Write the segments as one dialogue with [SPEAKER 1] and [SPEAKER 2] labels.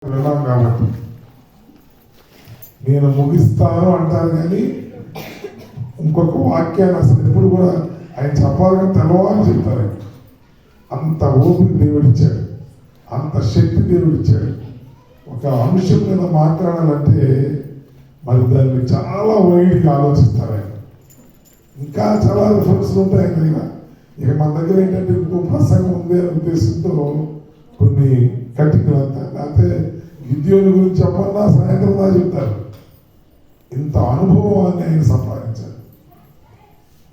[SPEAKER 1] విన్నాం కాబట్టి నేను ముగిస్తాను అంటారు కానీ ఇంకొక వాక్యాన్ని అసలు ఎప్పుడు కూడా ఆయన చెప్పాలని తెలవాలని చెప్తారు. అంత ఓపిక దేవుడిచ్చాడు, అంత శక్తి దేవుడిచ్చాడు. ఒక అంశం మీద మాట్లాడాలంటే మరి దాన్ని చాలా వైడ్గా ఆలోచిస్తారు ఆయన. ఇంకా చాలా రిఫరెన్స్లు ఉంటాయి ఆయన దగ్గర. ఇక మన దగ్గర ఏంటంటే ఇంకో ప్రసంగం ఉంది అనే ఉద్దేశంతో కొన్ని కట్టికలు అంతా, లేకపోతే గిద్యోని గురించి చెప్పన్నా సాయంత్రం దా చెప్తారు. ఇంత అనుభవాన్ని ఆయన సంపాదించారు.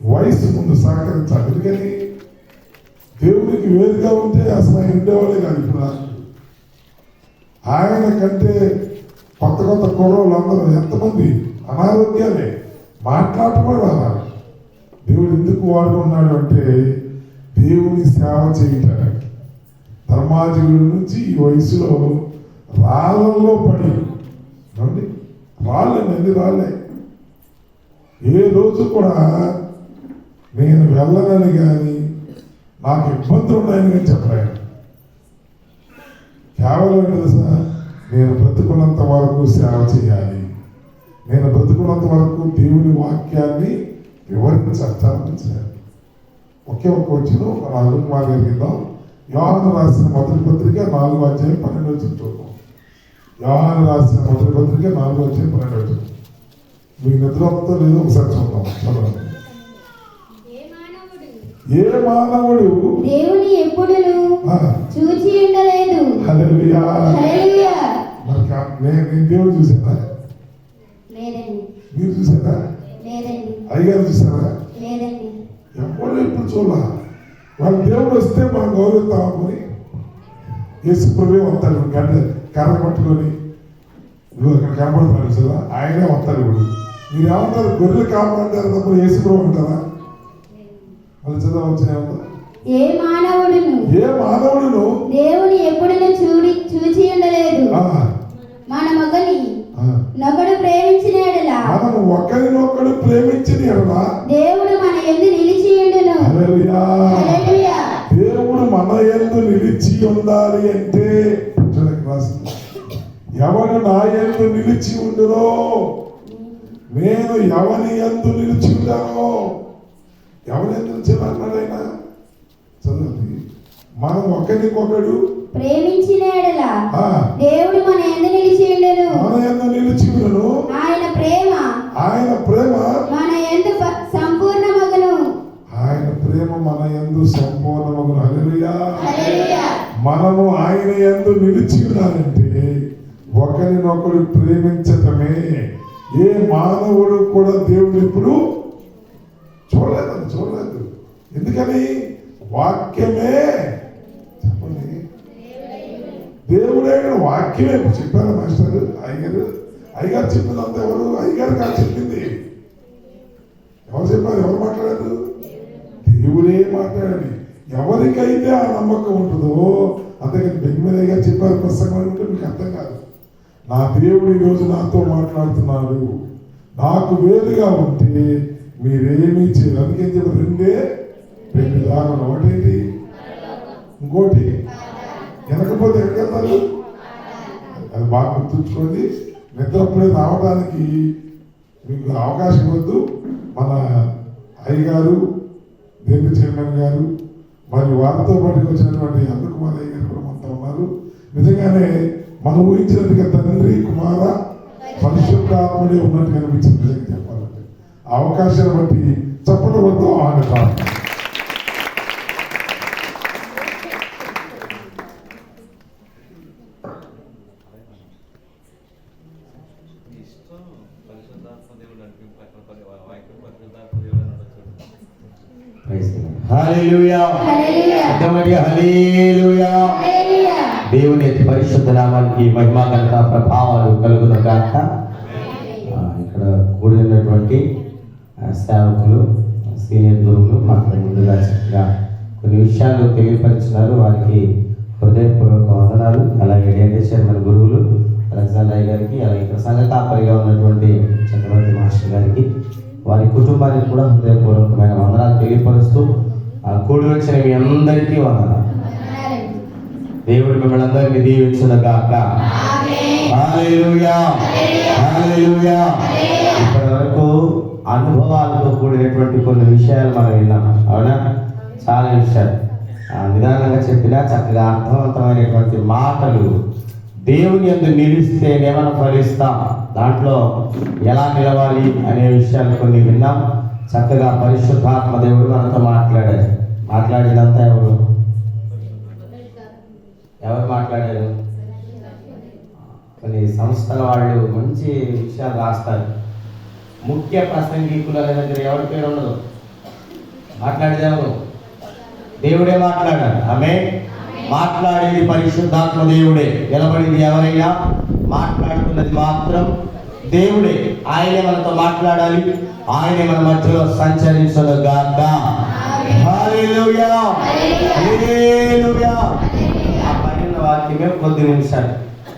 [SPEAKER 1] వయసు ముందు సహకరించాలి. ఎందుకని దేవునికి వేరుగా ఉంటే అసలు ఆయన ఉండేవాళ్ళే కాదు. ఇప్పుడు ఆయన కంటే కొత్త కొత్త కుర్రోళ్ళు అందరూ ఎంతమంది అనారోగ్యాలే, మాట్లాడటం కూడా అన్నారు. దేవుడు ఎందుకు వాడుకున్నాడు అంటే దేవుని సేవ చేయటానికి. ధర్మాజీవుల నుంచి ఈ వయసులో రాళ్ళల్లో పడి రాళ్ళే రాళ్ళే ఏ రోజు కూడా నేను వెళ్ళనని కానీ నాకు ఇబ్బందులు ఉన్నాయని కానీ చెప్పలేను. కేవలం తెలుసా, నేను బ్రతుకున్నంత వరకు సేవ చేయాలి, నేను బ్రతుకున్నంత వరకు దేవుని వాక్యాన్ని వివరించాలి. ఒకే ఒక్క వచ్చిన ఒక 4 మార్గాలు కిందాం. యోహాను రాసిన మొదటి పత్రిక 4:12 చూద్దాం. యోహాను రాసిన మొదటి పత్రిక 4:12. మీకు నిద్రతో లేదో ఒకసారి చూద్దాం. చదవండి. ఏ మానవుడు
[SPEAKER 2] దేవుని ఎప్పుడు చూచి ఉండలేదు.
[SPEAKER 1] హల్లెలూయా. నేను దేవుడు చూసారా?
[SPEAKER 2] లేదండి.
[SPEAKER 1] మీరు చూసారా?
[SPEAKER 2] లేదండి.
[SPEAKER 1] అయ్యగారు చూసారా?
[SPEAKER 2] లేదండి.
[SPEAKER 1] ఎప్పుడు ఇప్పుడు చూడాల. వాళ్ళ దేవుడు వస్తే మనం గౌరవిస్తామని యేసు ప్రభువే వస్తాడు. గడ్డ కర్ర పట్టుకొని అక్కడ కనపడుతున్నాడు కదా, ఆయనే వస్తాడు. ఇప్పుడు మీరు ఏమంటారు? గొర్రెలు కాపాడారు తప్ప యేసు ప్రభు అంటారా? వాళ్ళు చదవచ్చు.
[SPEAKER 2] ఏ మానవుడును దేవుని ఎప్పుడు చూచి ఉండలేదు. మన ఒకని నొకడు ప్రేమించిన ఎడలా,
[SPEAKER 1] మనం ఒకరినొకడు ప్రేమించిన ఎడలా
[SPEAKER 2] దేవుడు మన యందు నిలిచి ఉండును.
[SPEAKER 1] హల్లెలూయా.
[SPEAKER 2] హల్లెలూయా.
[SPEAKER 1] దేవుడు మన యందు నిలిచి ఉండాలి అంటే ఎవరు నా యందు నిలిచి ఉండునో, నేను ఎవరి యందు నిలిచి ఉంటానో. ఎవరి యందు నిలిచాడైనా చదవండి. మనం ఒకరికొకడు
[SPEAKER 2] ప్రేమించిన ఎడలా దేవుడు మన యందు నిలిచి ఉండును.
[SPEAKER 1] మన యందు నిలిచి ఉండును.
[SPEAKER 2] ఆయన ప్రేమ మన యందు సంపూర్ణమగును.
[SPEAKER 1] ఆయన ప్రేమ మన యందు సంపూర్ణమగును. హల్లెలూయా.
[SPEAKER 2] హల్లెలూయా.
[SPEAKER 1] మనము ఆయన యందు నిలిచి ఉండాలంటే ఒకరినొకడు ప్రేమించటమే. ఏ మానవుడు కూడా దేవుడు ఇప్పుడు చూడలేదు. ఎందుకని? వాక్యమే చెప్పండి. దేవుడే వాక్యమే చెప్పారు మాస్టర్. అయ్యగారు చెప్పింది అంత ఎవరు? అయ్యగారు కాదు చెప్పింది. ఎవరు చెప్పారు? ఎవరు మాట్లాడారు? దేవుడే మాట్లాడాలి. ఎవరికైతే ఆ నమ్మకం ఉంటుందో, అంతేకాని బెంగమేదయ్య గారు చెప్పారు ప్రసంగం అంటే మీకు అర్థం కాదు. నా దేవుడు ఈరోజు నాతో మాట్లాడుతున్నాడు, నాకు వేరుగా ఉంటే మీరేమీ చేయరు. అందుకేం చెప్పారు? రెండు దారులు. ఒకటేంటి? ఇంకోటి వెనకపోతే ఎక్కడికి వెళ్తారు? అది బాగా గుర్తుంచుకోండి. నిద్రప్పుడే రావడానికి మీకు అవకాశం ఇవ్వద్దు. మన అయ్యగారు, దేవి చైర్మన్ గారు, మరి వారితో పాటుకు వచ్చినటువంటి అందుకుమార్ అయ్య గారు కూడా మనతో ఉన్నారు. నిజంగానే మనం ఊహించినట్టుగా తండ్రి, కుమార, పరిశుద్ధాత్ముడే ఉన్నట్టు కనిపించింది. నిజంగా చెప్పాలంటే ఆ అవకాశాన్ని బట్టి చప్పట్లు వద్దు ఆనందాలు.
[SPEAKER 3] హల్లెలూయా. హల్లెలూయా. దేవుని పరిశుద్ధ నామానికి మహిమ ఘనత ప్రభావాలు కలుగును గాక. ఇక్కడ కూడినటువంటి సేవకులు, సీనియర్ గురువులు మాకు ముందుగా చక్కగా కొన్ని విషయాలు తెలియపరిచినారు. వారికి హృదయపూర్వక వందనాలు. అలాగే చైర్మన్ గురువులు అలెగ్జాండర్ గారికి, అలాగే ఇక్కడ సంఘ కాపరిగా ఉన్నటువంటి చక్రవర్తి మాస్టర్ గారికి, వారి కుటుంబానికి కూడా హృదయపూర్వకమైన వందనాలు తెలియపరుస్తూ కూడి వచ్చిన మీ అందరికీ వందనాలు. దేవుడు మిమ్మల్ని అందరినీ దీవించునుగాక. హల్లెలూయా, హల్లెలూయా. ఇప్పటి వరకు అనుభవాలతో కూడినటువంటి కొన్ని విషయాలు మనం విన్నాం, అవునా? చాలా విషయాలు నిదానంగా చెప్పినా చక్కగా అర్థవంతమైనటువంటి మాటలు. దేవుని యందు నిలిస్తే ఏమైనా ఫలిస్తాం, దాంట్లో ఎలా నిలవాలి అనే విషయాలు కొన్ని విన్నాం. చక్కగా పరిశుద్ధాత్మ దేవుడు మనతో మాట్లాడారు. మాట్లాడినంతా ఎవరు మాట్లాడారు? కొన్ని సంస్థల వాళ్ళు మంచి విషయాలు రాస్తారు. ముఖ్య ప్రసంగికుల దగ్గర ఎవరి పేరు ఉండదు, మాట్లాడేది ఎవరు? దేవుడే మాట్లాడారు. ఆమె మాట్లాడేది పరిశుద్ధాత్మ దేవుడే. నిలబడింది ఎవరైనా మాట్లాడుతున్నది మాత్రం దేవుడే. ఆయనే మనతో మాట్లాడాలి, ఆయనే మన మధ్యలో సంచరించునుగాక. హల్లెలూయా, హల్లెలూయా. ఆ పైన వాక్యమే కొద్ది నిమిషాలు,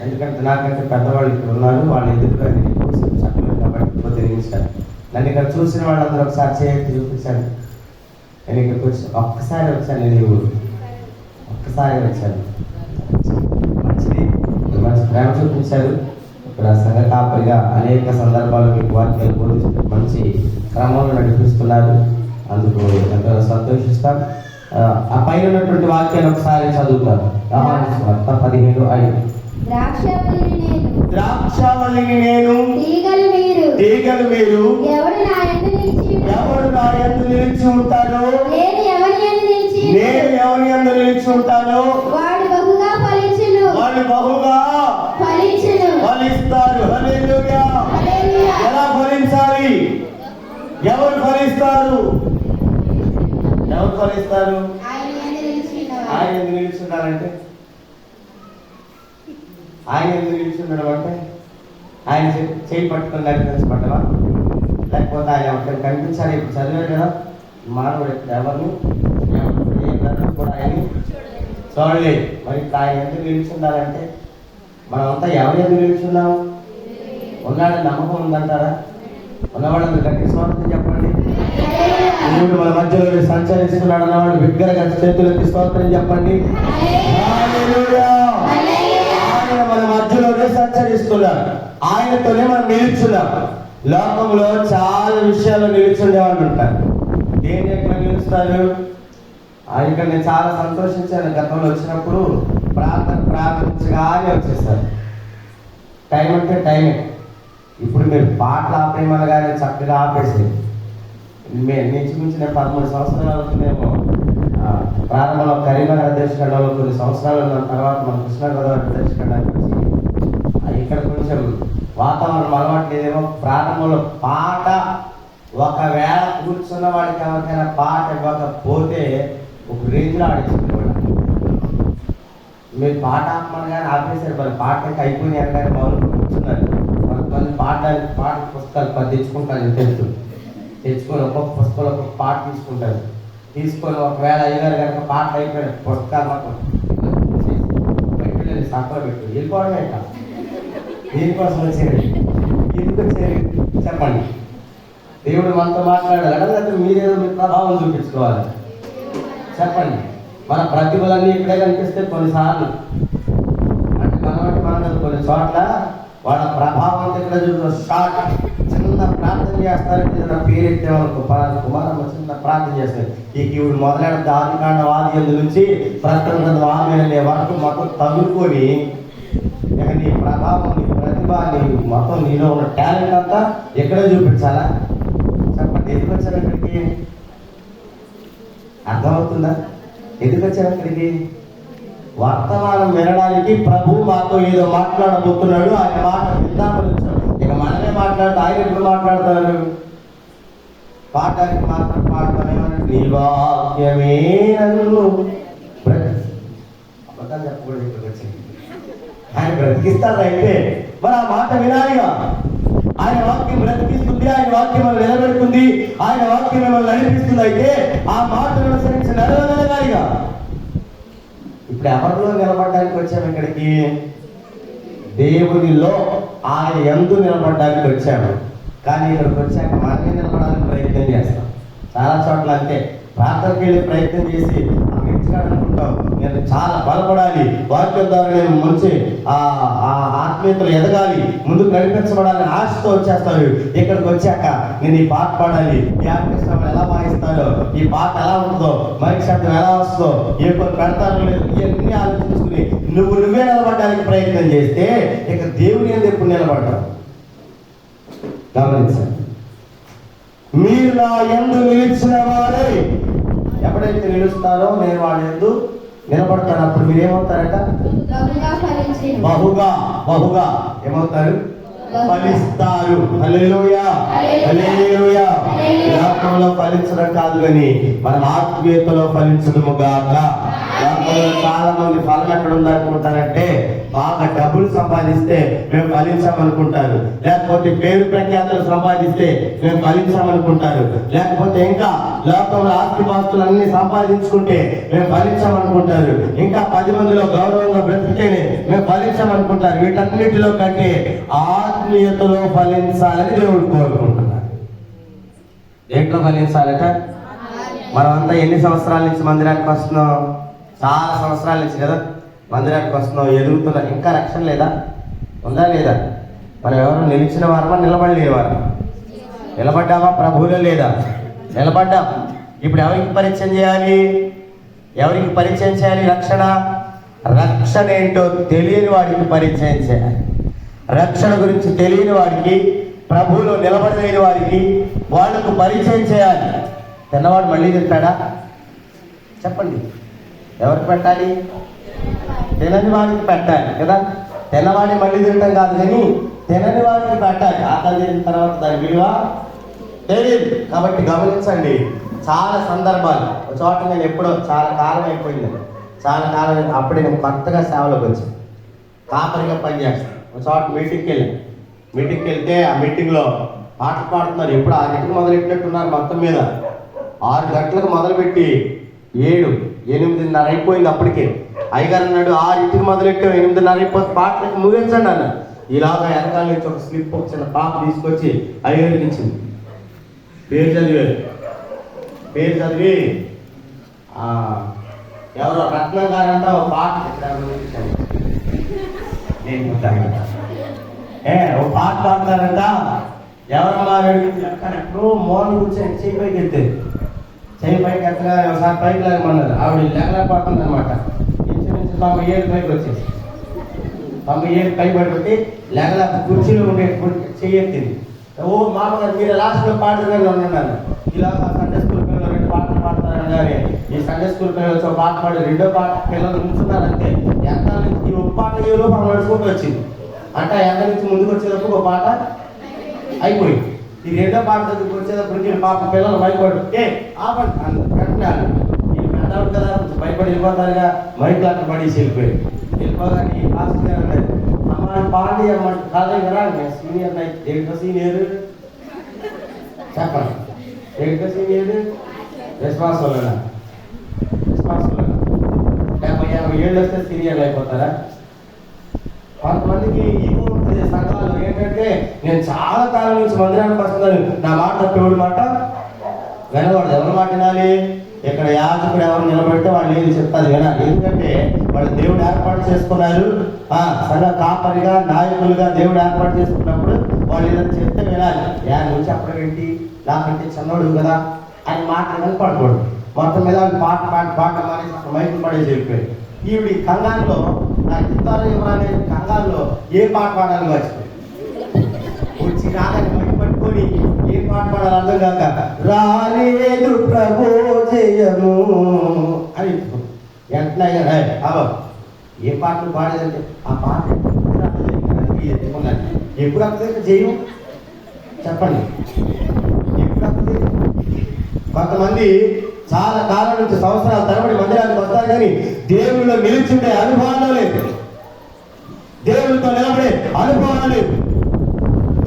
[SPEAKER 3] ఎందుకంటే నాకంటే పెద్దవాళ్ళు ఇక్కడ ఉన్నారు, వాళ్ళ ఎదురుగా నేను కోసం చక్కగా కాబట్టి కొద్ది నిమిషాలు. నన్ను ఇక్కడ చూసిన వాళ్ళందరూ ఒకసారి చేతి చూపించాను. నేను ఇక్కడికి వచ్చి ఒక్కసారి వచ్చాను, నేను ఒక్కసారి వచ్చాను. మంచిది, మంచి ప్రేమ చూపించారు. ఇక్కడ సంఘ కాపరిగా అనేక సందర్భాలు మీకు వాక్యాలు బోధిస్తూ మంచి క్రమంలో నడిపిస్తున్నారు. అందుకు ఎంతో సంతోషిస్తాం. ఆ పైన ఉన్నటువంటి వాక్యాన్ని ఒకసారి చదువుతారు. 15:5. ద్రాక్షావల్లిని నేను, తీగలు మీరు. ఎవడు నా యందు నిలిచి ఉంటాడో, నేను ఎవరి యందు నిలిచి ఉంటానో వాడు బహుగా ఫలిస్తారు. హల్లెలూయా. ఎలా ఫలించాలి? ఎవరు ఫలిస్తారు? ఆయన ఎందుకు నిలుచున్నారంటే, ఆయన ఎందుకు నిలుచున్నాడు అంటే ఆయన చేయి పట్టుకుని నడిపించబడ్డవా, లేకపోతే ఆయన ఒకరికి కనిపించాలి? ఇప్పుడు చదివాడు కదా, మానవుడు ఎవరిని కూడా ఆయన్ని చూడలేదు. మరి ఆయన ఎందుకు నిలుచున్నారంటే, మనమంతా ఎవరు ఎందుకు నిలుచున్నాం? ఉన్నాడని నమ్మకం ఉందంటారా? ఉన్నవాళ్ళందరూ గట్టి స్వార్థం చెప్పండి. దేవుడు మన మధ్యలో సంచరిస్తున్నాడు అన్నవాడు బిగ్గరగా చేతులకి స్తోత్రం చెప్పండి. ఆయన మన మధ్యలోనే సంచరిస్తున్నాడు, ఆయనతోనే మనం నిలుచున్నాం. లోకంలో చాలా విషయాల్లో నిలుచుండే వాళ్ళు ఉంటారు. దేని ఎక్కడ నిలుస్తారు? ఇక్కడ నేను చాలా సంతోషించాను. గతంలో వచ్చినప్పుడు ప్రార్థించగానే వచ్చేస్తారు. టైం అంటే టైమే. ఇప్పుడు మీరు పాటలు ఆపేయమనగానే చక్కగా ఆపేసేది. మించిన 13 సంవత్సరాలు అవుతుందేమో. ప్రారంభంలో కరీంనగర్ అధ్యక్షుడంలో కొన్ని సంవత్సరాలు ఉన్న తర్వాత మన కృష్ణాగోదావరి అధ్యక్షుడానికి వచ్చి ఇక్కడ కొంచెం వాతావరణం అలవాటు లేదేమో. ప్రారంభంలో పాట ఒకవేళ కూర్చున్న వాడికి ఎవరికైనా పాట ఇవ్వకపోతే ఒక రేంజ్లో ఆడేసింది కూడా. మీరు పాట ఆపమనగానే ఆపేశారు. మరి పాటకి అయిపోయినాయి అనగానే మొదలు కూర్చున్నారు. కొంతమంది పాట పుస్తకాలు 10 తెచ్చుకుంటారు. తెచ్చుకొని ఒక్కొక్క పుస్తకంలో ఒక్కొక్క పాట తీసుకుంటారు. తీసుకొని ఒకవేళ అయ్యగారు కనుక పాటలు అయిపోయిన పుస్తకాలు మాత్రం బయట సఫర్ పెట్టు వెళ్ళిపోవడమే. దేనికోసం వచ్చేది? ఎందుకు వచ్చేది చెప్పండి. దేవుడు మనతో మాట్లాడాలి, లేకపోతే మీరేదో మీ ప్రభావం చూపించుకోవాలి? చెప్పండి. మన ప్రతిభలన్నీ ఇక్కడే కనిపిస్తే కొన్నిసార్లు అంటే మనం కొన్ని చోట్ల వాళ్ళ ప్రభావం ఇక్కడ చూసిన షార్ట్ చిన్న ప్రార్థన చేస్తారంటే నా పేరెత్తే వాళ్ళకు కుమారమ్మ చిన్న ప్రార్థన చేస్తారు. ఈ ఇవి మొదలైన ఆదికాండ వాది నుంచి ప్రకటన వాది అనే వరకు మొత్తం తగులుకొని నీ ప్రభావం, నీ ప్రతిభ, నీ మొత్తం నీలో ఉన్న టాలెంట్ అంతా ఎక్కడే చూపించాలా? చెప్పండి. ఎందుకు వచ్చారు అక్కడికి? అర్థమవుతుందా? ఎందుకు వచ్చారు అక్కడికి? వర్తమానం వినడానికి ప్రభు మాతో ఏదో మాట్లాడబోతున్నాడు. ఆయన మాట విందామని వచ్చాడు. ఇక మనమే మాట్లాడుతూ ఆయన ఎప్పుడు మాట్లాడతారు? పాఠానికి మాత్రం పాడతామేమన్నా నీ వాక్యమే నన్ను అబద్ధాలు చెప్పకూడదు. ఇక్కడికి వచ్చింది ఆయన బ్రతికిస్తారు. అయితే మరి ఆ మాట వినాలిగా. ఆయన వాక్యం బ్రతికిస్తుంది, ఆయన వాక్యం మనం నిలబెడుతుంది, ఆయన వాక్యం మిమ్మల్ని నడిపిస్తుంది. అయితే ఆ మాటను అనుసరించి నడవగలగాలిగా. ఇప్పుడు ఎవరిలో నిలబడడానికి వచ్చాము? ఇక్కడికి దేవునిలో ఆయన యందు నిలబడడానికి వచ్చాము. కానీ ఇక్కడికి వచ్చాక మనమే నిలబడడానికి ప్రయత్నం చేస్తాం. చాలా చోట్ల అంతే. ప్రార్థనకి వెళ్ళే ప్రయత్నం చేసి అనుకుంటాం నేను చాలా బలపడాలి, వాక్యం ద్వారా నేను మంచి ఆత్మీయతలు ఎదగాలి, ముందుకు నడిపించబడాలని ఆశతో వచ్చేస్తాడు. ఇక్కడికి వచ్చాక నేను ఈ పాట పాడాలి, ఈ ఆర్కెస్ట్రా ఎలా వాయిస్తాడో, ఈ పాట ఎలా ఉంటుందో, మైక్ శబ్దం ఎలా వస్తుందో, ఏ కొన్ని పెడతారో లేదు, ఇవన్నీ ఆలోచించుకుని నువ్వే నిలబడడానికి ప్రయత్నం చేస్తే ఇక దేవుని ఎందుకు ఎప్పుడు నిలబడ్డావు? గమనించండి. మీరు నా యందు నిలిచిన వారే, ఎప్పుడైతే నిలుస్తారో నేను వాడి యందు నిలబడతాను. అప్పుడు మీరు ఏమవుతారట? బహుగా ఏమవుతారు? ఫలిస్తారు. హల్లెలూయా, హల్లెలూయా. లోకంలో ఫలించడం కాదు కానీ మనం ఆత్మీయతలో ఫలించడము గాక. లోకంలో చాలా మంది ఫలం ఎక్కడ ఉందనుకుంటారంటే బాగా డబ్బులు సంపాదిస్తే మేము ఫలించామనుకుంటారు, లేకపోతే పేరు ప్రఖ్యాతులు సంపాదిస్తే మేము ఫలించామనుకుంటారు, లేకపోతే ఇంకా లోకంలో ఆస్తిపాస్తులు అన్ని సంపాదించుకుంటే మేము ఫలించామనుకుంటారు, ఇంకా 10 మందిలో గౌరవంగా బ్రతికితేనే మేము ఫలించామనుకుంటారు. వీటన్నిటిలో కంటే ఆత్మీయతలో ఫలించాలని దేవుడు కోరుకుంటున్నాడు. దేంట్లో ఫలించాలట? మనమంతా ఎన్ని సంవత్సరాల నుంచి మందిరానికి వస్తున్నాం? చాలా సంవత్సరాల నుంచి కదా మందిరానికి వస్తున్నాం, ఎదుగుతున్నాం. ఇంకా రక్షణ లేదా? ఉందా లేదా? మనం ఎవరు నిలిచిన వారమా నిలబడలేని వారు? నిలబడ్డామా ప్రభువులో? లేదా? నిలబడ్డాం. ఇప్పుడు ఎవరికి పరిచయం చేయాలి? ఎవరికి పరిచయం చేయాలి? రక్షణ ఏంటో తెలియని వాడికి పరిచయం చేయాలి. రక్షణ గురించి తెలియని వాడికి, ప్రభువులో నిలబడలేని వారికి వాళ్ళకు పరిచయం చేయాలి. తిన్నవాడు మళ్ళీ తింటాడా? చెప్పండి. ఎవరికి పెట్టాలి? తినని వాడికి పెట్టాలి కదా. తిన్నవాడిని మళ్ళీ తినటం కాదు కానీ తినని వాడికి పెట్టాలి. ఆకలి తిన్న తర్వాత దాని విలువ తెలియదు. కాబట్టి గమనించండి, చాలా సందర్భాలు ఒక చోట నేను ఎప్పుడో చాలా కాలం అయిపోయింది, చాలా కాలం అప్పుడే నేను కొత్తగా సేవలోకి వచ్చాను, కాపరిగా పనిచేస్తాను. ఒక చోట మీటింగ్కి వెళ్తే ఆ మీటింగ్లో పాటలు పాడుతున్నారు. ఎప్పుడు 6 గంటలకు మొదలెట్టినట్టున్నారు. మొత్తం మీద 6 గంటలకు మొదలుపెట్టి 7, 8:30 అయిపోయింది. అప్పటికే అయ్యగారు అన్నాడు 6కి మొదలెట్టాం, 8:30 అయిపోతే పాటలకు ముగించండి అన్న. ఇలాగా వెనకాల నుంచి ఒక స్లిప్, ఒక చిన్న పాప తీసుకొచ్చి అయ్యగారికి ఇచ్చింది. పేరు చదివి ఎవరో రత్నం గారంట ఒక పాట ఒక పాట పాడతారంట. ఎవరమ్మా ఎక్కడెక్కడో మోన్ కూర్చొని చెయ్యి పైకి ఎత్తారు. చెయ్యి పైకి ఎత్తగా ఒకసారి పైకి లాగమన్నారు. ఆవిడ లేకపోతుంది అనమాట. ఇంచుమించు 97 పైకి వచ్చేసి 97 పై పడిపోతే లేక కుర్చీలో ఉండే చెయ్యి ఎత్తింది. ఓ మామగారు మీరు లాస్ట్లో పాడుగానే ఉన్నాను. ఇలాగ సండే స్కూల్ పిల్లలు 2 పాటలు పాడతారని కానీ ఈ సండే స్కూల్ పిల్లలు వచ్చి ఒక పాట పాడి 2వ పాట పిల్లలు ఉంచున్నారంటే ఎంత నుంచి ఒక పాట ఏదో మనం నడుచుకుంటూ వచ్చింది. అంటే ఎంత నుంచి ముందుకు వచ్చేటప్పుడు ఒక పాట అయిపోయింది. ఈ 2వ పాట దగ్గరికి వచ్చేటప్పటికి పాప పిల్లలు భయపడు పెట్టినారు. వీళ్ళు పెద్దవాడు కదా భయపడి వెళ్ళిపోతారుగా, మైక్ అక్కడ పడేసి వెళ్ళిపోగానే ఈ పాస్టర్ గారు అన్నారు అమ్మ పాండి అమ్మ కాదే కదా సీనియర్ ఏంటో సీనియర్ చెప్పండి. ఏంటో సీనియర్ విశ్వాసంలోనా 70-50 ఏళ్ళు వస్తే సీనియర్లు అయిపోతారా? కొంతమందికి ఈగో ఉంటుంది సంఘాలు. ఏంటంటే నేను చాలా కాలం నుంచి మందిరానికి వస్తున్నాను, నా మాట తప్పేవాడు మాట వినకూడదు. ఎవరి మాట వినాలి? ఇక్కడ యాజకుడు ఎవరు నిలబడితే వాళ్ళు ఏది చెప్తారు వినాలి. ఎందుకంటే వాళ్ళు దేవుడు ఏర్పాటు చేసుకున్నారు. సంఘ కాపరిగా నాయకులుగా దేవుడు ఏర్పాటు చేసుకున్నప్పుడు వాళ్ళు ఏదైనా చెప్తే వినాలి. నువ్వు చెప్పడం ఏంటి, నాకంటే చిన్నోడు కదా అని మాటలు వినపడకూడదు. మొత్తం మీద వాళ్ళు పాట మానేసి మైకులు పడేసి వెళ్ళిపోయారు. ఈవిడ కంగారులో నాకు ఇస్తారు ఇవ్వరనే కంగారులో ఏ పాట పాడాలి మర్చిపోయి వచ్చి రాదని మైకు పట్టుకొని ఏ పాట పాడాలి అర్థం కాక రాలేదు ప్రభు జయము అని వెంటనే అవో ఏ పాటలు పాడేదంటే ఆ పాట ఎప్పుడు అర్థం జయం చెప్పండి. ఎప్పుడు అర్థం? కొంతమంది చాలా కాలం నుంచి సంవత్సరాల తరబడి మందిరానికి వస్తారు కానీ దేవుళ్ళలో నిలిచిండే అనుభవాలు లేదు, దేవుడితో నిలబడే అనుభవాలు లేదు.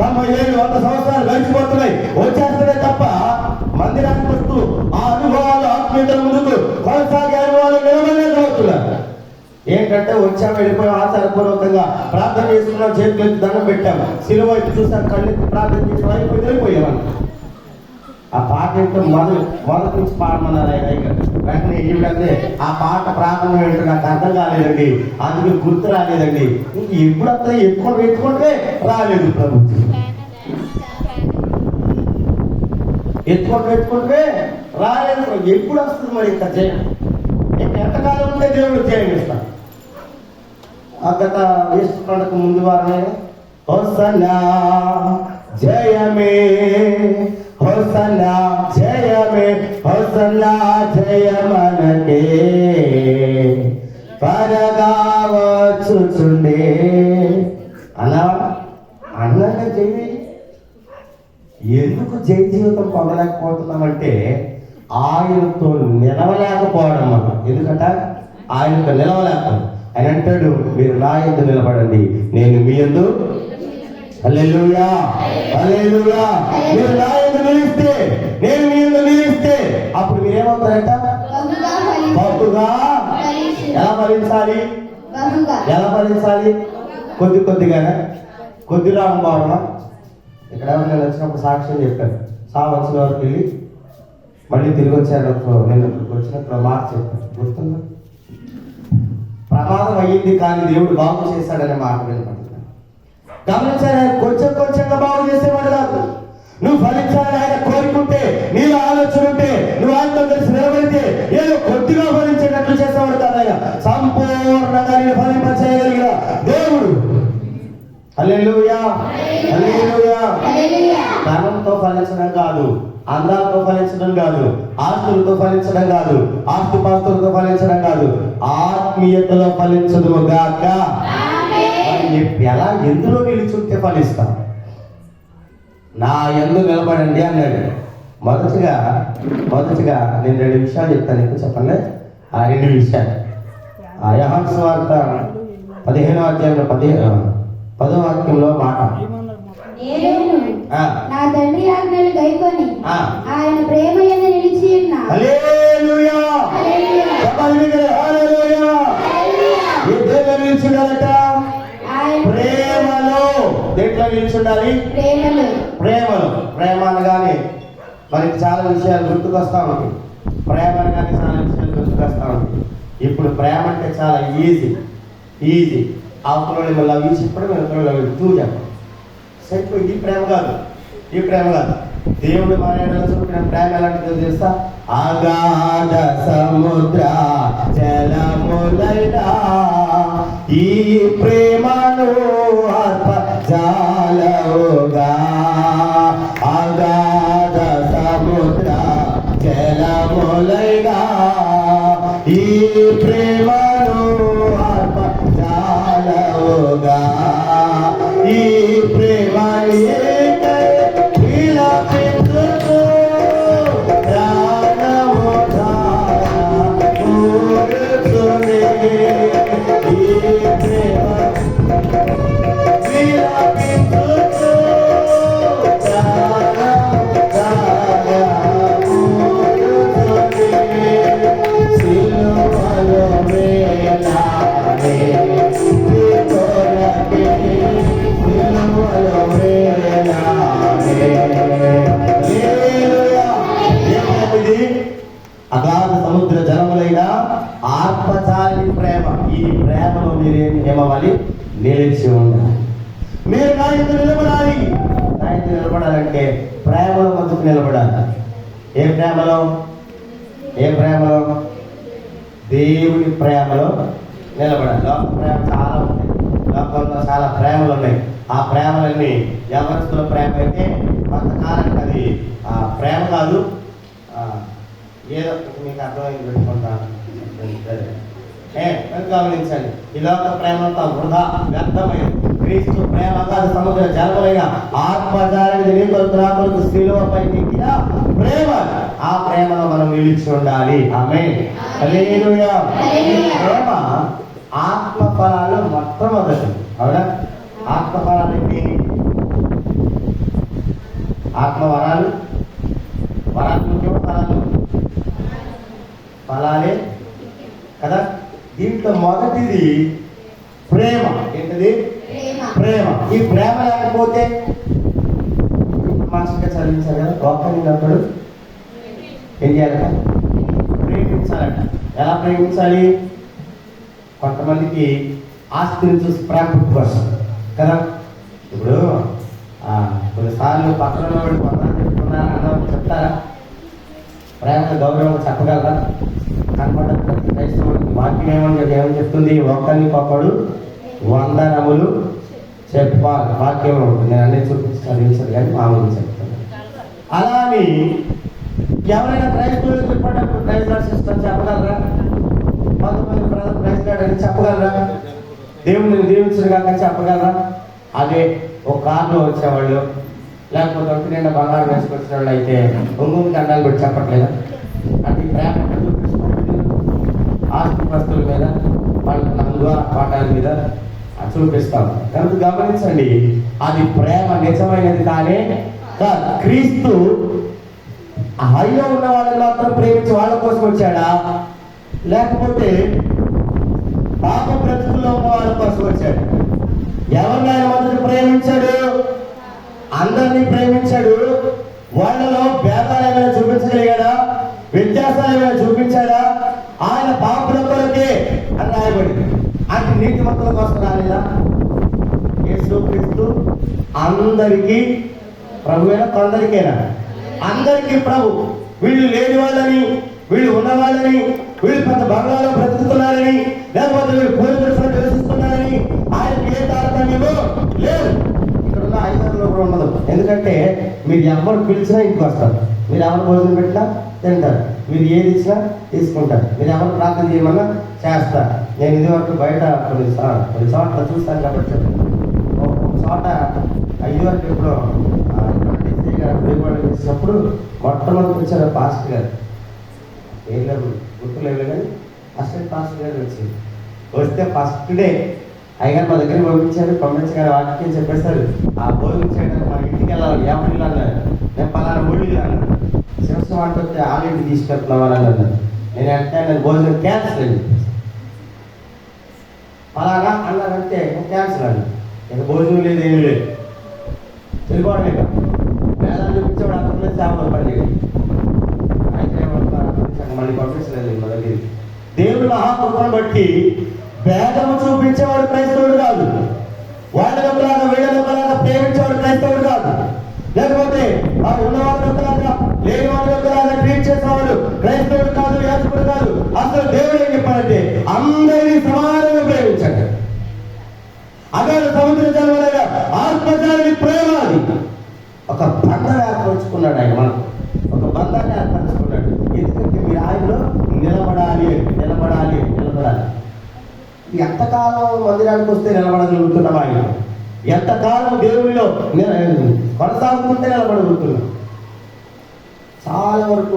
[SPEAKER 3] 90-100 సంవత్సరాలు గడిచిపోతున్నాయి, వచ్చేస్తున్నాయి తప్ప మందిరానికి వస్తూ ఆ అనుభవాలు ఆత్మీయతల ముందుకు కొనసాగే అనుభవాలు నిలబడలేకపోతున్నారు. ఏంటంటే వచ్చాము, వెళ్ళిపోయాం, ఆచారపూర్వకంగా ప్రార్థన చేసుకున్నాం, చేతులు ఎత్తి దండం పెట్టాము, సిలువ చూసాం, కళ్ళెత్తి ప్రార్థన చేసాం, అయిపోయి వెళ్ళిపోయామని ఆ పాట ఏంటో మొదటి నుంచి పాడమన్నారు ఆయన వెంటనే ఏమిటంటే ఆ పాట ప్రారంభం ఏంటో నాకు అర్థం కాలేదండి, అందుకే గుర్తు రాలేదండి. ఇంక ఎప్పుడు వస్తాయి ఎత్తుకుంటే రాలేదు ప్రభుత్వం, ఎత్తుకుంటే రాలేదు. ఎప్పుడు వస్తుంది మరి ఇంకా జయం? ఎంతకాలం ఉంటే దేవుడు జయం ఇస్తాడు. గత వేస్ట్ పండుగ ముందు వారమే హోసన్నా జయమే, హోసన్నా జయమే, హోసన్నా జయమనకే త్వరగా వచ్చుచుండే అన్నాక జయ. ఎందుకు జయ జీవితం పొందలేకపోతున్నామంటే ఆయనతో నిలవలేకపోవడం వల్ల. ఎందుకంటే ఆయనతో నిలవలేకపోవడం. ఆయన అంటాడు, మీరు నా యందు నిలబడండి, నేను మీ యందు. హల్లెలూయా, హల్లెలూయా. మీరు నా యందు నిలిస్తే, నేను మీ యందు నిలిస్తే అప్పుడు మీరేమవుతారంట? బహుగా. ఎలా ఫలించాలి? ఎలా ఫలించాలి? కొద్దిగానే, కొద్ది రాకపోవడమా? ఇక్కడ నేను వచ్చినప్పుడు సాక్ష్యం చెప్పాను. వచ్చిన వరకు వెళ్ళి మళ్ళీ తిరిగి వచ్చాను. నేను ఇక్కడికి వచ్చినప్పుడు మాట చెప్పాను, గుర్తుందా? ప్రమాదం అయ్యింది కానీ దేవుడు బాగు చేశాడనే మాట వినపడుతున్నాను. గమనించాలి, ఆయన కొంచెంగా బాగు చేసేవాడు కాదు. నువ్వు ఫలించాలని ఆయన కోరుకుంటే, నీలో ఆలోచన ఉంటే, నువ్వు ఆయనతో కలిసి నిలబడితే ఏదో కొద్దిగా ఫలించేటట్లు చేసేవాడు కాదు. ఆయన సంపూర్ణంగా నేను ఫలింపచేయగలిగిన దేవుడు. హల్లెలూయా, హల్లెలూయా. ధనంతో ఫలించడం కాదు, అందాలతో ఫలించడం కాదు, ఆస్తులతో ఫలించడం కాదు, ఆస్తుపాస్తులతో ఫలించడం కాదు, ఆత్మీయతలో ఫలించదు గాక. ఎలా ఎందులో నిలిచుంటే ఫలిస్తాం? నా యందు నిలబడండి అన్నాడు. మొదటిగా నేను 2 విషయాలు చెప్తాను, ఎక్కువ చెప్పండి. ఆ 2 విషయాలు యోహాను సువార్త 15వ అధ్యాయంలో 10వ వాక్యంలో మాట,
[SPEAKER 2] నా తండ్రి ఆజ్ఞలు గైకొని ఆయన ప్రేమ యందు నిలిచి ఉన్నా.
[SPEAKER 3] హల్లెలూయా, హల్లెలూయా. ఏ దేంట్లో నిలిచుండాలట? ప్రేమలో. దేంట్లో నిలిచుండాలి? ప్రేమలో. ప్రేమ అనగానే మనకి చాలా విషయాలు గుర్తుకొస్తా ఉంటాయి. ప్రేమ అనగానే చాలా విషయాలు గుర్తుకొస్తా ఉంటాయి. ఇప్పుడు ప్రేమ అంటే చాలా ఈజీ. అవతల లవ్ యూ చెప్పడం, వెనకాల లవ్ యూ టూ చెప్పడం సరిపోయి. ఈ ప్రేమ కాదు. దేవుడు మన చూపిన ప్రేమ ఎలాంటిదో తెలుసా? అగాధ సముద్ర జలములైనా ఈ ప్రేమను జాలవుగా. అగాధ సముద్ర జలములైనా ఈ ప్రేమను జాలవుగా. ఈ ప్రేమ అగాధ సముద్ర జలములైన ఆత్మచారి ప్రేమ. ఈ ప్రేమలో మీరేమి ఏమవ్వాలి? నిలిచి ఉండాలి. మీరు నా యందు నిలబడాలి. నా యందు నిలబడాలంటే ప్రేమలో మధ్యకు నిలబడాలి. ఏ ప్రేమలో? దేవుని ప్రేమలో నిలబడాలి. లోక ప్రేమ చాలా ఉన్నాయి, లోకంలో చాలా ప్రేమలు ఉన్నాయి. ఆ ప్రేమలన్నీ యవనస్తుల ప్రేమ అయితే కొంతకాలానికి అది ప్రేమ కాదు, ఏదో మీకు అర్థమైంది పెట్టుకుంటాను. గమనించండి, ఈ లోక ప్రేమంతా వృధా, వ్యర్థమైంది. క్రీస్తు ప్రేమ కాదు సముద్ర జలములైన ఆత్మజాలని నీ కొరకు నా కొరకు శిలువపై ఎక్కిన ప్రేమ. ఆ ప్రేమలో మనం నిలిచి ఉండాలి. ఆమేన్, హల్లెలూయా. ప్రేమ ఆత్మ ఫలాలు మొట్టమొదటి. అవునా? ఆత్మ ఫలాలు ఏంటి? ఆత్మ వరాలు ముఖ్యం, ఫలాలే కదా. దీంట్లో మొదటిది ప్రేమ. ఏంటిది? ప్రేమ. ఈ ప్రేమ లేకపోతే మాస్టర్గా చదివించారు కదా, ఒక్కరినప్పుడు ఏం చేయాలట? ప్రేమించాలట. ఎలా ప్రేమించాలి? కొంతమందికి ఆస్తిని చూసి ప్రేమ పుట్టుకొస్తుంది కదా. ఇప్పుడు కొన్నిసార్లు పక్కన వాళ్ళు కొంతమంది చెప్తున్నా అన్న చెప్తారా? ప్రేమ గౌరవం చెప్పగలరా? కనపడ ప్రతి క్రైస్తవుడికి వాక్యం ఏమని చెప్తుంది? ఒకరికొకడు వందనములు చెప్పాలి. వాక్యం ఉంటుంది. నేను అన్నీ చదివించదు కానీ మామూలు చెప్తాను. అలా అని ఎవరైనా క్రైస్తవులు చెప్పేటప్పుడు క్రైస్తవ సిస్టమ్ చెప్పగలరా? కొంతమంది బ్రదర్ క్రైస్తవుడు అని చెప్పగలరా? దేవుడిని దీవించిన కాక చెప్పగలరా? అదే ఒక కార్లో వచ్చేవాళ్ళు, లేకపోతే ఒంటి నిండా బంగారం వేసుకొచ్చిన వాళ్ళు అయితే ఒంగోలు దండాలు పెట్టి చెప్పట్లేదా? అది ప్రేమ ఆస్తి వస్తువుల మీద, వాళ్ళ నందు పాఠాల మీద చూపిస్తాం. కనుక గమనించండి, అది ప్రేమ నిజమైనది కానీ కాదు. క్రీస్తు హైలో ఉన్న వాళ్ళని మాత్రం ప్రేమించి వాళ్ళ కోసం వచ్చాడా, లేకపోతే పాప బ్రతుకుల్లో ఉన్న వాళ్ళ కోసం వచ్చాడు? ఎవరిని ఆయన మొదటి ప్రేమించాడు? అందరినీ ప్రేమించాడు. వాళ్ళలో భేదాలు ఏమైనా చూపించగలిగాడా? వ్యత్యాసాలు ఏమైనా చూపించాడా? ఆయన పాపుల కొరకే అని రాయబడింది. అంటే నీతిమంతుల కోసం రాలేదా? యేసు క్రీస్తు అందరికీ ప్రభువైనా కొందరికేనా? అందరికీ ప్రభు. వీళ్ళు లేని వాళ్ళని, వీళ్ళు ఉన్నవాళ్ళని, వీళ్ళు పెద్ద బంగాళలో బ్రతుకుతున్నారని, లేకపోతే వీళ్ళు పోలీసులు తెలుస్తున్నారని ఆయనకి ఏ తారతమ్యమో లేదు. ఇక్కడ ఉన్న ఐదారులో కూడా ఉండదు. ఎందుకంటే మీరు ఎవరు పిలిచినా ఇంటికి వస్తారు, మీరు ఎవరు భోజనం పెట్టినా తింటారు, మీరు ఏది ఇచ్చినా తీసుకుంటారు, మీరు ఎవరు ప్రార్థన చేయమన్నా చేస్తారు. నేను ఇదివరకు బయట కొన్ని చోట్ల చూస్తాను కాబట్టి ఒక చోట ఇదివరకు ఇప్పుడు చేసినప్పుడు మొట్టమొదటి వచ్చారు పాస్టర్ గారు. ఏం గుర్తులేవు కానీ అసిస్టెంట్ పాస్టర్ గారు వచ్చింది. వస్తే ఫస్ట్ డే అయ్యగారు మా దగ్గర పంపించగానే వాక్యం చెప్పేస్తారు. ఆ భోజనం చేయడానికి మా ఇంటికి వెళ్ళాలి. ఎవరిల్లు అన్నారు. నేను పలానా ఊళ్ళో అన్నాను. శివసం అంటే వస్తే ఆల్రెడీ తీసుకెళ్తున్నావు అని అన్నారు. నేను భోజనం క్యాన్సిల్ అని అలాగా అన్నారంటే క్యాన్సిల్ అండి. ఇంకా భోజనం లేదు, ఏమీ లేదు, వెళ్ళిపోవడమే. వేదాలు చూపించేవాడు అక్కడ సేవలు పని అయితే మళ్ళీ పంపించలేదు మా దగ్గర. దేవుడు మహాకృపను బట్టి భేదము చూపించేవాడు క్రైస్తవుడు కాదు. వాళ్ళలాగా వీళ్ళలాగా ప్రేమించేవాడు క్రైస్తవుడు కాదు. లేకపోతే ఆ ఉన్నవాళ్ళలాగా లేని వాళ్ళలాగా ట్రీట్ చేసేవాడు క్రైస్తవుడు కాదు, యాజకుడు కాదు. అసలు దేవుడు ఏం చెప్పాడంటే అందరినీ సమానంగా ప్రేమించండి. అదే సముద్ర జలవలగా ఆత్మజాలని ప్రేమ. అది ఒక బంధం ఏర్పరచుకున్నాడు ఆయన. మనకు ఒక బంధాన్ని ఏర్పరచుకున్నాడు. ఎందుకంటే మీరు ఆయనలో నిలబడాలి. ఎంతకాలం మందిరానికి వస్తే నిలబడగలుగుతున్నాం? ఆయన ఎంతకాలం దేవుడిలో కొనసాగుతుంటే నిలబడగలుగుతున్నాం? చాలా వరకు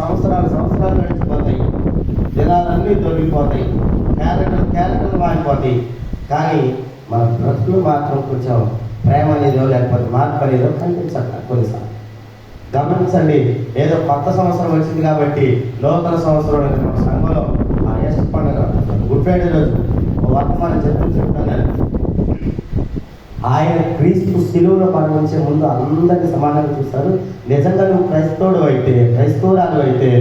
[SPEAKER 3] సంవత్సరాలు గడిచిపోతాయి. దినాలన్నీ తొలగిపోతాయి, క్యారెక్టర్లు మారిపోతాయి. కానీ మన బ్రతుకులు మాత్రం కొంచెం ప్రేమ అనేదో లేకపోతే మార్పు అనేదో కనిపించట్ల కొన్నిసార్లు. గమనించండి, ఏదో కొత్త సంవత్సరం వచ్చింది కాబట్టి నూతన సంవత్సరం మన సంఘంలో ఆ యెస్ పండుగ గుడ్ ఫ్రైడే రోజు వర్తమానం చెప్తాను. ఆయన క్రీస్తు శిలువలో మరణించే ముందు అందరినీ సమానంగా చూస్తారు. నిజంగా నువ్వు క్రైస్తవురాలు అయితే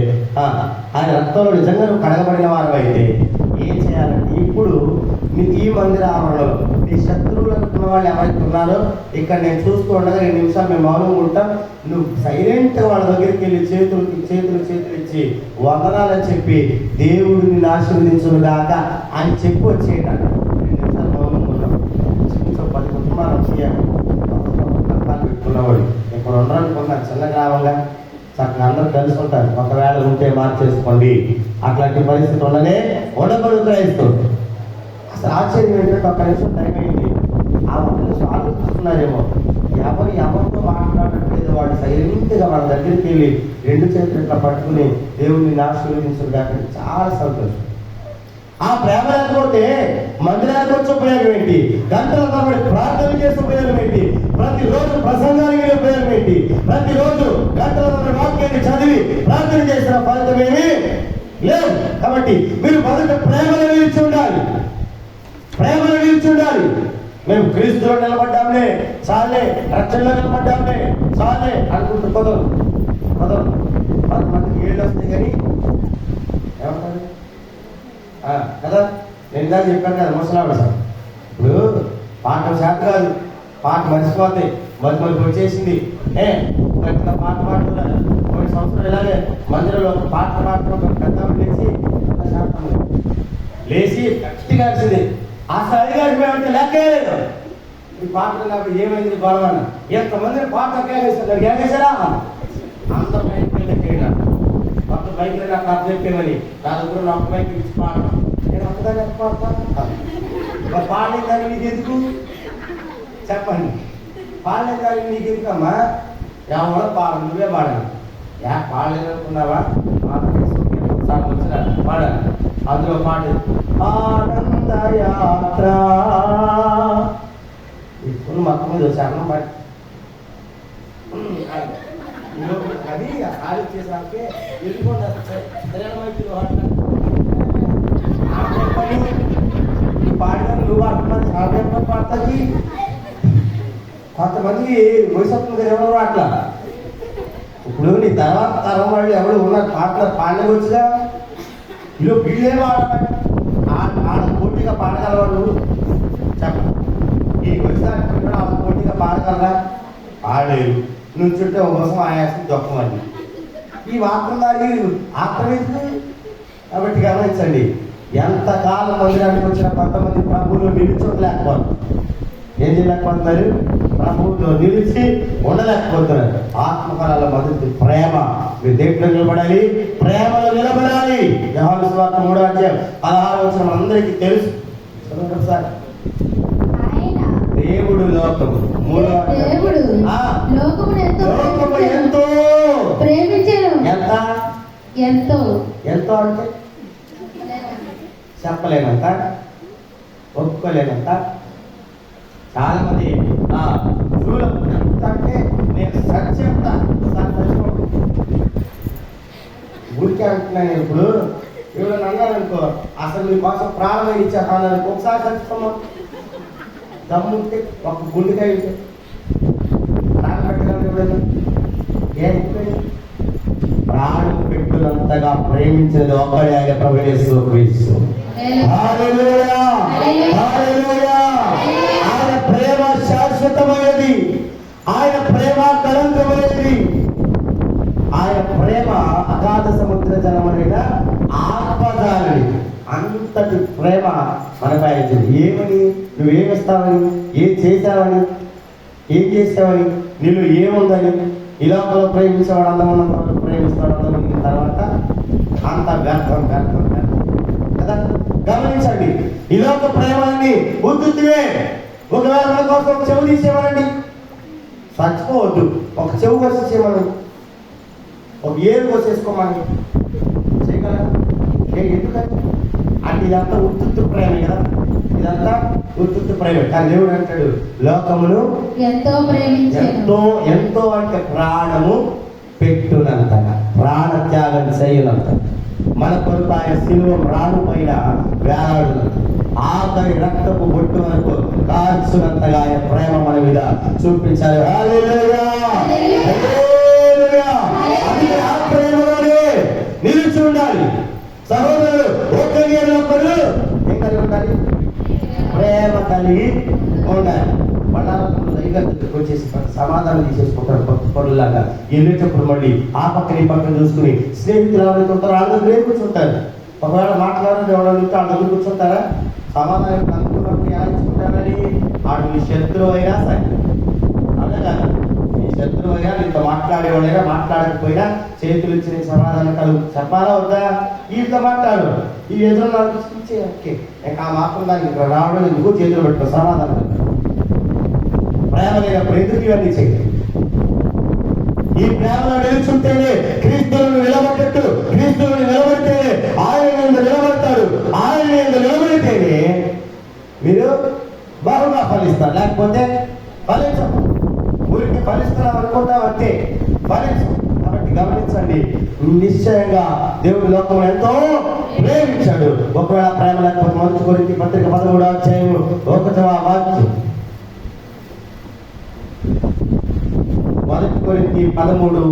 [SPEAKER 3] ఆయన రక్తంలో నిజంగా నువ్వు కడగబడిన వారు అయితే ఏం చేయాలంటే ఇప్పుడు ఈ మందిర ఆవరణలో నీ శత్రువులు అనుకున్న వాళ్ళు ఎవరైతే ఉన్నారో ఇక్కడ నేను చూస్తూ ఉండగా 2 నిమిషాలు మేము మౌనంగా ఉంటాం. నువ్వు సైలెంట్గా వాళ్ళ దగ్గరికి వెళ్ళి చేతులు ఇచ్చి వందనాలని చెప్పి దేవుడు నిన్ను ఆశీర్వదించును గాక అని చెప్పి వచ్చేయట. 2 నిమిషాలు మౌనంగా ఉంటాం. 10 కుటుంబాలు వచ్చేయాలి. పెట్టుకున్నవాడు ఇక్కడ ఉండరనుకున్నా చిన్న గ్రామంగా చక్కగా అందరూ కలిసి ఉంటారు. ఒకవేళ ఉంటే మార్చేసుకోండి. అట్లాంటి పరిస్థితి ఉండకూడదు క్రైస్తవుడు. అసలు ఆశ్చర్యం ఏంటంటే ఒక్క నిమిషం టైం అయింది. ఆ ఒక్క నిమిషం ఆలోచిస్తున్నారేమో ఎవరితో మాట్లాడట్లేదు. వాడు సైలెంట్గా వాళ్ళ దగ్గరికి వెళ్ళి 2 చేతులు ఇట్లా పట్టుకుని దేవుడిని ఆశీర్వదించడం కాక చాలా సంతోషం. ఆ ప్రేమ లేకపోతే మందిరానికి వచ్చే ఉపయోగం ఏంటి? గంటల తరబడి ప్రార్థన చేసే ఉపయోగం ఏంటి? ప్రతిరోజు ప్రసంగానికి ఉపయోగం ఏంటి? ప్రతిరోజు గంటల తరబడి వాక్యాన్ని చదివి ప్రార్థన చేసిన ఫలితం ఏమీ లేదు. కాబట్టి మీరు మొదట ప్రేమను నిలిచి ఉండాలి. మేము క్రీస్తులో నిలబడ్డాంలే చాలే, రక్షణలో నిలబడ్డాంలే చాలే అనుకుంటూ కుదరదు. కొంతమందికి ఏళ్ళు వస్తాయి కానీ ఏమంటారు కదా. నేను ఇందాక చెప్పాను కదా ముసలాడు సార్. ఇప్పుడు పాట శాతం కాదు, పాట మర్చిపోతాయి, మరి వచ్చేసింది. ఇక్కడ పాట పాడుతున్నారు కొన్ని సంవత్సరాలు ఇలాగే మందిరంలో ఒక పాట పాడుతున్న పెద్ద లేచి గట్టిగా అరిచింది. అసలు అడిగాడు లెక్కలేదు ఈ పాటలు. నాకు ఏమైంది గొడవ? ఎంతమందిని పాట కేకేస్తారు, కేకేశారా? అంత బైక్ కొత్త బైక్లో నాకు అర్థం చెప్పేమని నా దగ్గర నా ఒక్క బైక్ ఇచ్చి పాడడం. నేను ఒక్కదాన్ని పాడతాను. పాడలేదాన్ని నీకు ఎందుకు చెప్పండి? పాడలేదాన్ని నీకు ఎందుకమ్మా? ఎవరో పాడు, నువ్వే పాడాను. పాడలేదు అనుకున్నావా? వచ్చిన పాడాను. అందులో పాట ఆనంద యాత్ర ఇప్పుడు మొత్తం మీద శరణం పాట. అది ఖాళీ చేసాకే వెళ్ళిపోతారు. పాడిన నువ్వు ఆడుతున్నాను చాలా పాడుతుంది. కొంతమంది వయసు ఎవరు అట్లా. ఇప్పుడు నీ తర్వాత తరం వాళ్ళు ఎవరు ఉన్నారు పాటలు పాడలేవచ్చుగా. ఇలా వీళ్ళే వాడాలి. ఆడ పోటీగా పాడగలవాడు చెప్పండి. ఈ వయసు ఆడ పోటీగా పాడగలరా? పాడలేరు. నుంచుంటే ఒక కోసం ఆయాసం దొక్కమని ఈ వాక్యం దాన్ని ఆక్రమించింది. కాబట్టి గమనించండి, ఎంతకాలం మందిరానికి వచ్చిన కొంతమంది ప్రభువులు నిలిచోట్లేకపోతారు. ఏం చేయలేకపోతున్నారు? ప్రభువులో నిలిచి ఉండలేకపోతున్నారు. ఆత్మకాల మొదటి ప్రేమ. మీరు దేంట్లో నిలబడాలి? ప్రేమలో నిలబడాలి. యోహాను సువార్త 3:16 అందరికీ తెలుసు. ఒకసారి దేవుడు లోకము ఎంతో
[SPEAKER 2] ప్రేమించాడు. ఎంతో
[SPEAKER 3] ఎంతో అంటే చెప్పలేనంత, ఒప్పుకోలేనంత. చాలా మంది ఎంత అంటే నేను సత్యంతా ఊరికే అంటున్నాను. ఇప్పుడు ఎవరైనా అన్నారనుకో, అసలు మీ కోసం ప్రాణం ఇచ్చాను ఒకసారి చచ్చిపోమా దమ్ముంటే ఒక గుండెకాయ ప్రాణం పెట్టగలను. ప్రాణం పెట్టునంతగా ప్రేమించినది ఒక్కడే, ఆయన ప్రభువు యేసు క్రీస్తు. హల్లెలూయా, హల్లెలూయా. ఆయన ప్రేమ శాశ్వతమైనది, ఆయన ప్రేమ కలంకమైనది, ఆయన ప్రేమ అగాధ సముద్ర జలమైన ఆత్మజాలని. అంతటి ప్రేమ మనపై ఏమని, నువ్వేమిస్తావని, ఏం చేశావని, ఏం చేసావని, నీళ్ళు ఏముందని. ఈ లోకంలో ప్రేమించేవాడు అందమన్న ప్రేమిస్తాడు అందమైన తర్వాత అంత వ్యర్థం వ్యర్థం వ్యర్థం కదా. గమనించండి, ఈ లోక ప్రేమాన్ని ఉద్దుతివే. ఒకవేళ మన కోసం ఒక చెవు తీసేవాడండి, చచ్చిపోవద్దు. ఒక చెవు కోసేసేవాడు, ఒక ఏరు కోసేసుకోమని చేయగలరా? ఎందుకంటే అంటే ఇదంతా ఉత్తుత్తు ప్రేమే కదా. ఇదంతా ఉత్తుత్తు ప్రేమే. కానీ దేవుడు అంటాడు లోకమును
[SPEAKER 2] ఎంతో ప్రేమించాడు.
[SPEAKER 3] ఎంతో ఎంతో అంటే ప్రాణము పెట్టునంతగా, ప్రాణ త్యాగం చేయనంత, మన కొరకు ఆయన శిలువ రాను పైన వేలాడునంత, ఆఖరి రక్తపు బొట్టు వరకు కాల్చునంతగా ఆయన ప్రేమ మన మీద చూపించాలి. హల్లెలూయా, హల్లెలూయా. అందుకే ఆ ప్రేమలోనే నిలిచి ఉండాలి. సహోదరులు ఒకరు ఏం కలిగి ఉండాలి? ప్రేమ కలిగి ఉండాలి. దగ్గరికి వచ్చేసి సమాధానం తీసేసుకుంటారు పనులాగా. వెళ్ళేటప్పుడు మళ్ళీ ఆ పక్కన ఈ పక్కన చూసుకుని స్నేహితులు ఎవరైతే ఉంటారో వాళ్ళ దగ్గర కూర్చుంటారు. ఒకవేళ మాట్లాడాలని ఎవరైనా ఉంటే వాళ్ళ దగ్గర కూర్చుంటారా? సమాధానం అనుకున్నప్పుడు యాచించుకుంటారని వాడు మీ శత్రువు అయినా సరే, అదే కాదు, మీ శత్రువు అయినా నీతో మాట్లాడేవాడైనా మాట్లాడకపోయినా చేతులు ఇచ్చి నీకు సమాధానం కలుగు చెప్పాలా వద్దా? వీటితో మాట్లాడు. ఈ ఎదురు నాకు ఓకే ఇంకా ఆ మాత్రం దానికి ఇక్కడ రావడం ఎందుకు, చేతులు పెట్టుకో సమాధానం. ప్రేమ లేనప్పుడు ఎందుకు ఇవన్నీ చేయాలి? ఈ ప్రేమలో నిలుచుంటేనే క్రీస్తులను నిలబడ్డట్టు, క్రీస్తులను నిలబడితేనే ఆయన నిలబడతాడు. ఆయన నిలబడితేనే మీరు బాగుగా ఫలిస్తారు, లేకపోతే ఫలించం. ఊరికి ఫలిస్తున్నాం అనుకుంటాం అంతే, ఫలించం. కాబట్టి గమనించండి, నిశ్చయంగా దేవుడి లోకం ఎంతో ప్రేమించాడు. ఒకవేళ ప్రేమ లేకపోతే 1 కొరింథీ పత్రిక 13:1 వాక్యం, 1 కొరింథీ 13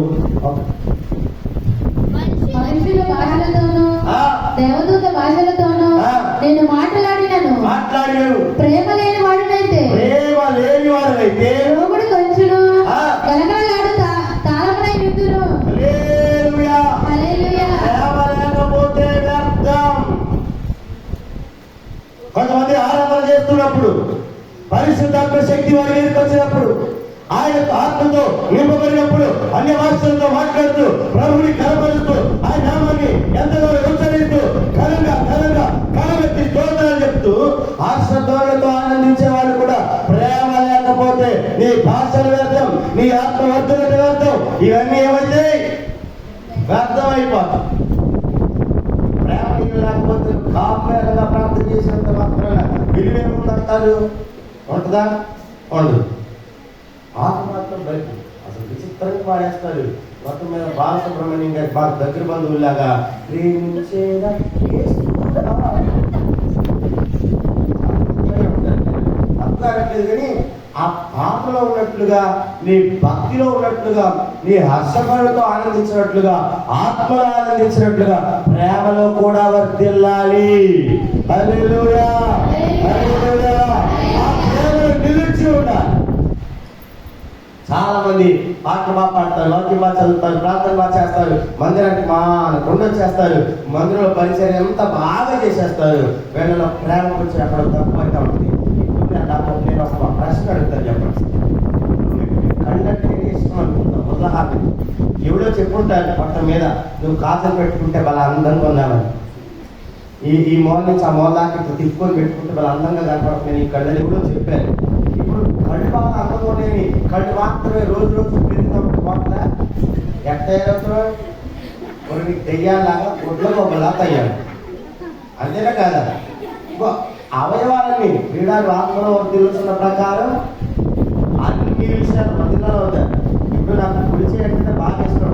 [SPEAKER 2] భాషలతోనూ
[SPEAKER 3] ఆ,
[SPEAKER 2] దేవదూత భాషలతోనూ
[SPEAKER 3] ఆ.
[SPEAKER 2] నేను మాట్లాడినను
[SPEAKER 3] మాట్లాడినాడు.
[SPEAKER 2] ప్రేమ లేని వాడునైతే
[SPEAKER 3] ప్రేమ లేని వారైతే
[SPEAKER 2] రోగుడు కొంచెను
[SPEAKER 3] ఆ.
[SPEAKER 2] గలగలలాడు తాళమునై విందును.
[SPEAKER 3] హల్లెలూయా.
[SPEAKER 2] హల్లెలూయా.
[SPEAKER 3] ప్రేమ లేకపోతే వ్యర్థం. కొంతమంది ఆరాధన చేస్తున్నప్పుడు పరిశుద్ధాత్మ శక్తి వారి మీదకి వచ్చినప్పుడు ఆయన ఆత్మతో నింపబడినప్పుడు అన్య భాషలతో మాట్లాడుతూ ప్రభుని కనపరుస్తూ ఆయన నామాన్ని ఎంతగా ఉచ్చరిస్తూ ఘనంగా కనబెట్టి స్తోత్రాలు చెప్తూ ఆశ్రద్ధోలతో ఆనందించే వాళ్ళు కూడా ప్రేమ లేకపోతే నీ భాషలు వ్యర్థం, నీ ఆత్మవర్ధన వ్యర్థం, ఇవన్నీ ఏమైతే వ్యర్థమైపోతాం. ప్రేమ నీకు లేకపోతే కాపేరగా ప్రార్థన చేసినంత మాత్రాన విలువేముందంటారు? ఉంటుందా? ఉండదు. ఆత్మ మాత్రం బయట అసలు విచిత్రంగా పాడేస్తారు. మొత్తం మీద బాలసుబ్రహ్మణ్యం గారి బాగా దగ్గర బంధువులాగా ప్రేమించేదా అర్థారట్లేదు. కానీ ఆ పాటలో ఉన్నట్లుగా, నీ భక్తిలో ఉన్నట్లుగా, నీ హర్షపరులతో ఆనందించినట్లుగా, ఆత్మలో ఆనందించినట్లుగా ప్రేమలో కూడా వర్ధిల్లాలి. హల్లెలూయా. హల్లెలూయా. ఆ ప్రేమలో నిలిచి ఉండాలి. చాలా మంది పాటలు బాగా పాడతారు, వాక్యం బాగా చదువుతారు, ప్రార్థన బాగా చేస్తారు, మందిరానికి మా వచ్చేస్తారు, మందిరంలో పరిచయం ఎంత బాగా చేసేస్తారు. వీళ్ళలో ప్రేమ వచ్చి అక్కడ తక్కువైతే ఉంటుంది. నేను ఒక ప్రశ్న అడుగుతాను, చెప్పండి. కండక్ట్ ఇష్టం అనుకుంటాను. ఉదాహరణ ఎవడో చెప్పుంటారు పక్కన మీద, నువ్వు కాసులు పెట్టుకుంటే వాళ్ళ అందంగా ఉన్నామని, ఈ మూల నుంచి ఆ మూల దాకా ఇప్పుడు తిప్పుకొని పెట్టుకుంటే వాళ్ళ అందంగా కనపడుతుంది ఈ కళ్ళని ఎవడో చెప్పారు. ఇప్పుడు కళ్ళు బాగా అందంగా ఉండేవి, కళ్ళు మాత్రమే రోజు పెరుగుతాం పోట్ల ఎట్టయ్యారు నీకు దెయ్యాలాగా ఒడ్లో ఒకలా తయ్యారు. అంతేనా కాదా? అవయవాలని క్రీడలు ఆత్మలో తెలుస్తున్న ప్రకారం అన్ని విషయాలు మధ్యలో అవుతాయి. ఇప్పుడు నాకు కుడి చేయంటే బాగా ఇష్టం.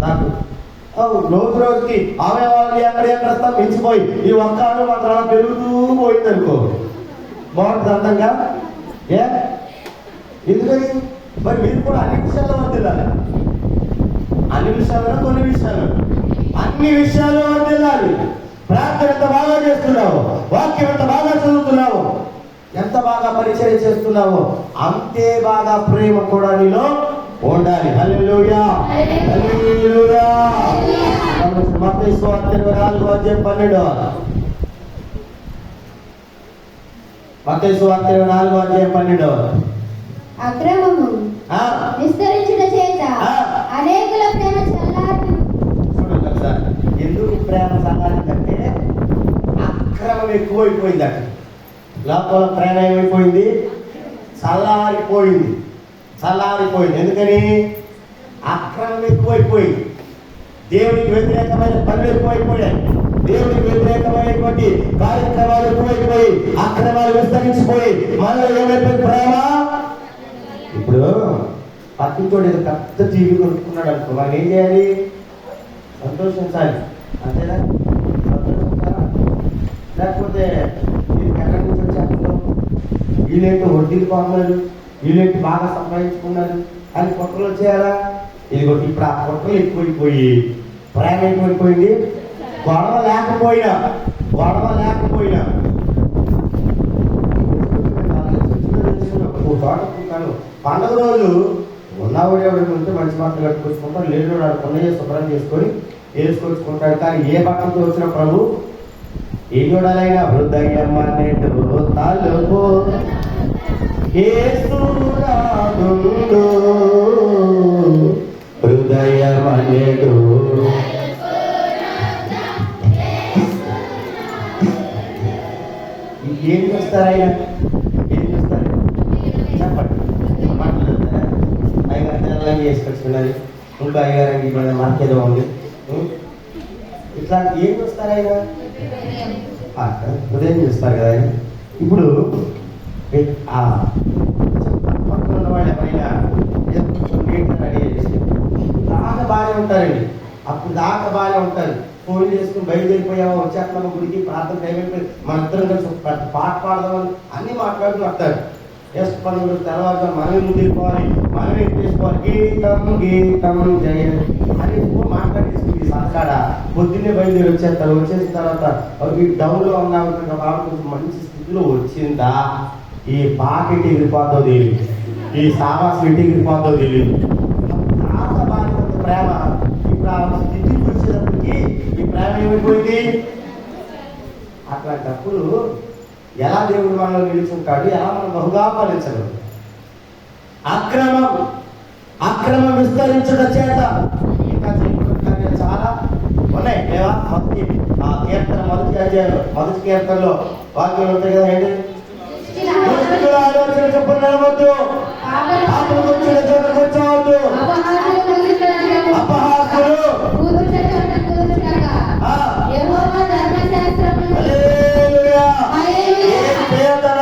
[SPEAKER 3] నాకు రోజుకి అవయవాలు ఎక్కడ మించిపోయి ఈ ఒక్క మాత్రం పెరుగుతూ పోయింది అనుకో, బాగుంటుంది అందంగా. ఎందుకని? మరి మీరు కూడా అన్ని విషయాల్లో వర్దిల్లాలి. అన్ని విషయాల్లో కొన్ని విషయాలు, అన్ని విషయాల్లో వర్దిల్లాలి. ప్రార్థన ఎంత బాగా చేస్తున్నావు, వాక్యం ఎంత బాగా చదువుతున్నావు, ఎంత బాగా పరిచయం చేస్తున్నావు, అంతే బాగా ప్రేమ కూడా నీలో ఉండాలి. హల్లెలూయా. హల్లెలూయా. మత్తయి సువార్త 24:12. మత్తయి సువార్త 24:12.
[SPEAKER 2] అక్రమము విస్తరించుట చేత అనేకుల ప్రేమ చల్లారి.
[SPEAKER 3] చూడండి ఒకసారి, ఎందుకు ప్రేమ చల్లారిందంటే అక్రమం ఎక్కువైపోయింది. అక్కడ లోపల ప్రేమ ఏమైపోయింది? చల్లారిపోయింది. ఎందుకని? అక్రమం ఎక్కువైపోయింది. దేవునికి వ్యతిరేకమైన పనులు ఎక్కువైపోయాయి. దేవునికి వ్యతిరేకమైనటువంటి కార్యక్రమాలు ఎక్కువైపోయి అక్రమాలు విస్తరించిపోయి మనలో ఏమైపోయింది? ప్రేమ. ఇప్పుడు పక్కించోడు ఏదో పెద్ద టీవీ కొనుక్కున్నాడు అనుకో, మనం ఏం చేయాలి? సంతోషించాలి. అంతేనా? సంతోషించాలా? లేకపోతే వీళ్ళకి ఎక్కడి నుంచి వచ్చేస్తున్నాం, వీళ్ళేంటో వడ్డీలు బాగున్నారు, వీళ్ళేంటి బాగా సంపాదించుకున్నారు అని కుట్రలు చేయాలా? ఇది ఇప్పుడు ఆ కుట్రలు ఎక్కువైపోయి ప్రేమ ఎక్కువైపోయింది. గొడవ లేకపోయినా పండుగ రోజు ఉన్నవాడు ఎవరికి ఉంటే మంచి బట్టలు కట్టుకొచ్చుకుంటాడు, లేడు వాడు కొన్నయ్య శుభ్రం చేసుకొని వేసుకొచ్చుకుంటాడు. కానీ ఏ బట్టలతో వచ్చిన ప్రభు ఏ చూడాలైనా హృదయం అనేటు తలుపు హృదయం అనేటు ఏం చూస్తారు? ఆయన ఏం చూస్తారు? చెప్పండి. మాటలు అయ్యగారు తెల్లని వేసుకొచ్చుకున్నది, ఇంకా అయ్యగారండి మన మార్కేదో ఉంది, ఇట్లాంటి ఏం చూస్తారు? ఆయన ఉదయం చూస్తారు కదా. ఆయన ఇప్పుడు పక్కన ఉన్న వాళ్ళు ఎవరైనా రెడీ చేసి దాకా బాగానే ఉంటారండి. అప్పుడు దాకా బాగానే ఉంటారు. ఫోన్ చేసుకుని బయలుదేరిపోయావా, వచ్చేస్తున్నాము గుడికి, ప్రార్థన అయిపోయి మన ఇద్దరం కలిసి పాట పాడదామని అన్ని మాట్లాడుతూ వస్తారు.
[SPEAKER 4] ఎస్ పనులు తర్వాత మనమే ముందుకోవాలి, మనమే చేసుకోవాలి. గీతం గీతం జయ అని మాట్లాడేసుకుంది సంతకాడ. పొద్దున్నే బయలుదేరి వచ్చేస్తారు. వచ్చేసిన తర్వాత ఈ డౌన్లో ఉన్న బాబు కొంచెం మంచి స్థితిలో వచ్చిందా, ఈ పాకెట్ ఎగిరిపోతో తెలియదు, ఈ సామాస్ ఇంటికి ఎగిరిపోతో తెలియదు. చాలా బాగా ప్రేమ. ఇప్పుడు ఆ స్థితికి వచ్చేటప్పటికి ఈ ప్రేమ ఏమైపోయింది. అట్లాంటప్పుడు ఎలా దేవుడు మనలో నిలుచుంటాడు, ఎలా మనం బహుగా ఫలించగలరు. అక్రమం విస్తరించుట చేత ఇంకా చాలా ఉన్నాయి లేవా. మొదటి కీర్తనలో వాక్యం ఉంటాయి కదా, ఏంటి ఆలోచన చొప్పున నడవద్దు, కూర్చోవద్దు, అపహాసులు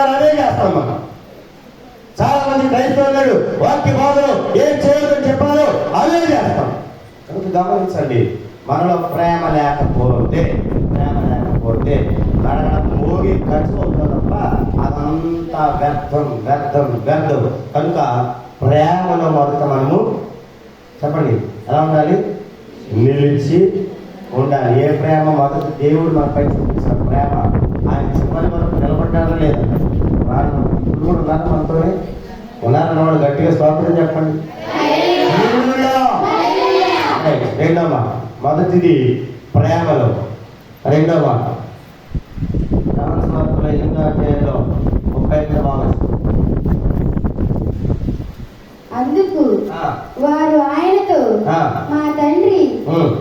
[SPEAKER 4] అదే చేస్తాం మనం. చాలా మంది క్రైస్తవులు వాక్య బోధలు ఏం చేయదని చెప్పాలో అదే చేస్తాం. కనుక గమనించండి, మనలో ప్రేమ లేకపోతే నడగడం మోగి ఖర్చు అవుతుంది తప్ప అదంతా వ్యర్థం. కనుక ప్రేమలో మొదట మనము చెప్పండి ఎలా ఉండాలి, నిలిచి ఉండాలి. ఏ ప్రేమ మొదట దేవుడు మనపై చూపించిన ప్రేమ ఆయన చివరి వరకు నిలబడ్డారా లేదా. ఇప్పుడు కూడా ఉన్నారు మనతోనే ఉన్నారన్న వాళ్ళు గట్టిగా స్వాగతం చెప్పండి. రెండవ మొదటిది ప్రేమలో, రెండవ
[SPEAKER 2] అందుకు వారు ఆయనతో మా తండ్రి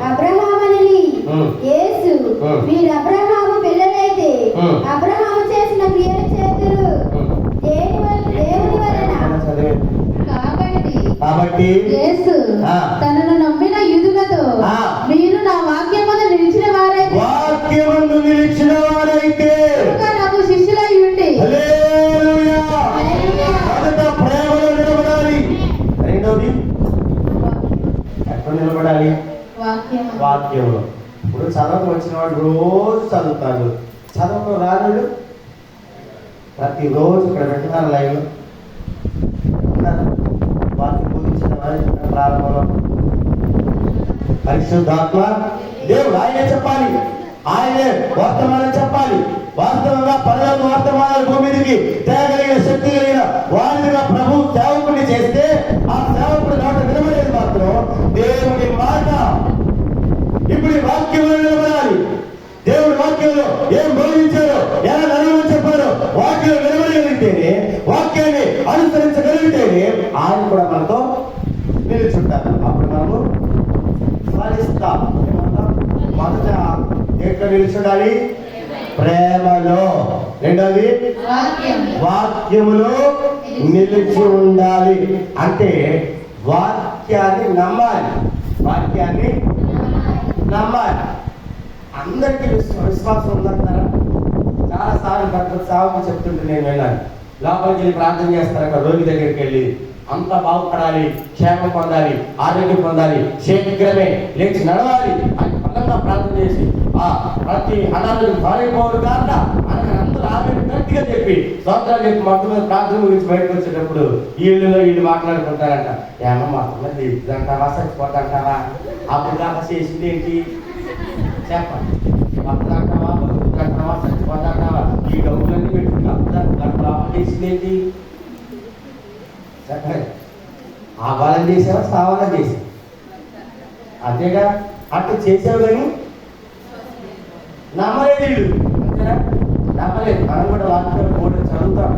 [SPEAKER 2] అబ్రహాముని యేసు మీరు అబ్రహాము పిల్లలైతే అబ్రహాము చేసిన క్రియలు చేతురు దేవుని వలన.
[SPEAKER 3] కాబట్టి
[SPEAKER 2] యేసు తనను నమ్మిన యూదులతో మీరు నా వాక్యమందు నిలిచిన వారైతే నాకు శిష్యులై ఉండి.
[SPEAKER 3] ప్రేమలో నిలబడాలి. రెండోది ఎక్కడ నిలబడాలి, వాక్యంలో. ఇప్పుడు చదవకు వచ్చిన వాడు రోజు చదువుతాడు, చదవకు రాడు ప్రతిరోజు ఇక్కడ పెట్టున్నారు లైవ్లో. వాక్యం బోధించిన వారి ప్రారంభంలో పరిశుద్ధాత్మ దేవుడు ఆయనే చెప్పాలి, ఆయనే వర్తమానం చెప్పాలి. వాస్తవంగా పరలోక వర్తమానాలు భూమికి తేగలిగిన శక్తి కలిగిన వారిగా ప్రభు సేవకుడిని చేస్తే ఆ సేవకుడి నోట వినబడేది మాత్రం దేవుడి మాట. ఇప్పుడు ఈ వాక్యంలో నిలబడాలి. దేవుడి వాక్యంలో ఏం బోధించారో, ఎలా నడవని చెప్పారో వాక్యం నిలబడగలిగితేనే, వాక్యాన్ని అనుసరించగలిగితేనే ఆయన కూడా మనతో నిలుచుంటారు. అప్పుడు మనము ఫలిస్తాం. మొదట ఎట్లా నిలుచుండాలి, ప్రేమలో. రెండోది వాక్యములో నిలిచి ఉండాలి. అంటే వాక్యాన్ని నమ్మాలి. అందరికీ విశ్వాసం ఉందంటారా? చాలా సార్లు డాక్టర్ సాగు చెప్తుంటే నేను వెళ్ళాను. లోపలికి వెళ్ళి ప్రార్థన చేస్తారు, అక్కడ రోగి దగ్గరికి వెళ్ళి అంతా బాగుపడాలి, క్షేమం పొందాలి, ఆరోగ్యం పొందాలి, శీఘ్రమే లేచి నడవాలి అని బలంగా ప్రార్థన చేసి ప్రతి అనారోగ్యం పారైపోవడం కాక అని అందరూ ఆరోగ్యం గట్టిగా చెప్పి స్తోత్రాలు చెప్పి మొత్తం మీద ప్రార్థన గురించి బయటకు వచ్చేటప్పుడు వీళ్ళు మాట్లాడుకుంటారంట. ఏమో మొత్తం ఇదంటావా, చచ్చిపోతాంటావా, అప్పుడు దాకా చేసింది ఏంటి చెప్పండి. మొత్తంటావా, బతుకుతాంటావా, చచ్చిపోతాంటావా, ఈ డబ్బులన్నీ పెట్టుకుని అప్పుడు చేసింది ఏంటి చెప్పండి. ఆవాలం చేసావా, సావాలం చేసావు, అంతేగా. అట్లా చేసావు కానీ నమ్మలేదు వీళ్ళు, అంతేనా? నమ్మలేదు. మనం కూడా వాక్యం ఓడిని చదువుతాం.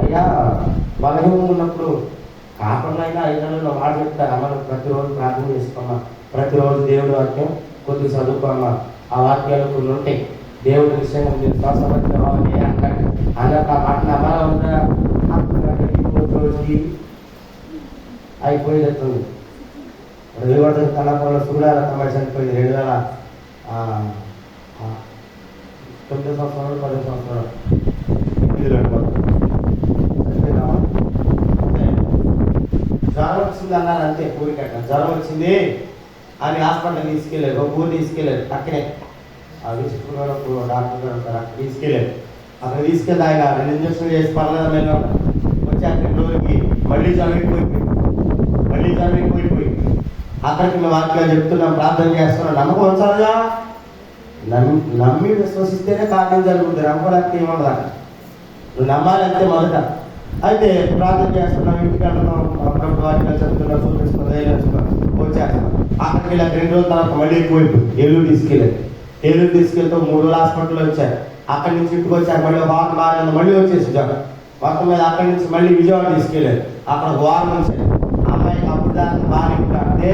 [SPEAKER 3] అయ్యా బలహీనం ఉన్నప్పుడు కాకుండా అయినా ఐదులో మాట చెప్తారు. మనం ప్రతిరోజు ప్రార్థన చేసుకోమా, ప్రతిరోజు దేవుడి వాక్యం కొద్దిగా చదువుకోమా. ఆ వాక్యాలు కొన్ని ఉంటాయి. దేవుడి విషయంగా మీరు శ్వాసపత్రం అంటాడు అన్నట్టు ఆ మాట నమ్మాలా ఉందా? రోజుకి అయిపోయేటట్టుంది. విలువడుతుంది కళాపంలో సూర్యాల తమ్మాయి చనిపోయింది 2009 సంవత్సరాలు 10 సంవత్సరాలు జ్వరం వచ్చింది అన్నారు అంతే. ఊరికట్ట జ్వరం వచ్చింది అని హాస్పిటల్ తీసుకెళ్ళారు, ఒక ఊరు తీసుకెళ్ళారు. అక్కడే ఆ విసుకున్నప్పుడు డాక్టర్ గారు ఉంటారు, అక్కడ తీసుకెళ్ళారు.
[SPEAKER 4] అక్కడ తీసుకెళ్ళి ఆయన 2 ఇంజక్షన్లు చేసి పర్లేదు వెళ్ళాడు. వచ్చి అక్కడ 2 రోజులకి మళ్ళీ చదివిపోయిపోయి అక్కడికి మేము వాక్యాలు చెప్తున్నాం, ప్రార్థన చేస్తున్నాం. నమ్మకం ఉంచాలిగా, నమ్మి విశ్వసిస్తేనే కార్యం జరుగుతుంది. నమ్మలేకపోతే ఏమన్నా నువ్వు నమ్మాలంటే మొదట. అయితే ప్రార్థన చేస్తున్నాం, ఇంటికి వెళ్తున్నాం, అప్పుడప్పుడు వాక్యాలు చెప్తున్నాం, చూపిస్తున్నాం, వచ్చేస్తున్నాం. అక్కడికి వెళ్ళాక 2 రోజుల తర్వాత మళ్ళీ ఎక్కువైపోయి ఏలూరు తీసుకెళ్తే 3 రోజులు హాస్పిటల్లో వచ్చారు. అక్కడి నుంచి ఇంటికి వచ్చాక మళ్ళీ వారం బాగా మళ్ళీ వచ్చేసి జ్వరం మొత్తం మీద. అక్కడి నుంచి మళ్ళీ విజయవాడ తీసుకెళ్ళారు. అక్కడ వారం వచ్చారు. అమ్మాయికి అప్పుడు దాకా బాగా అంటే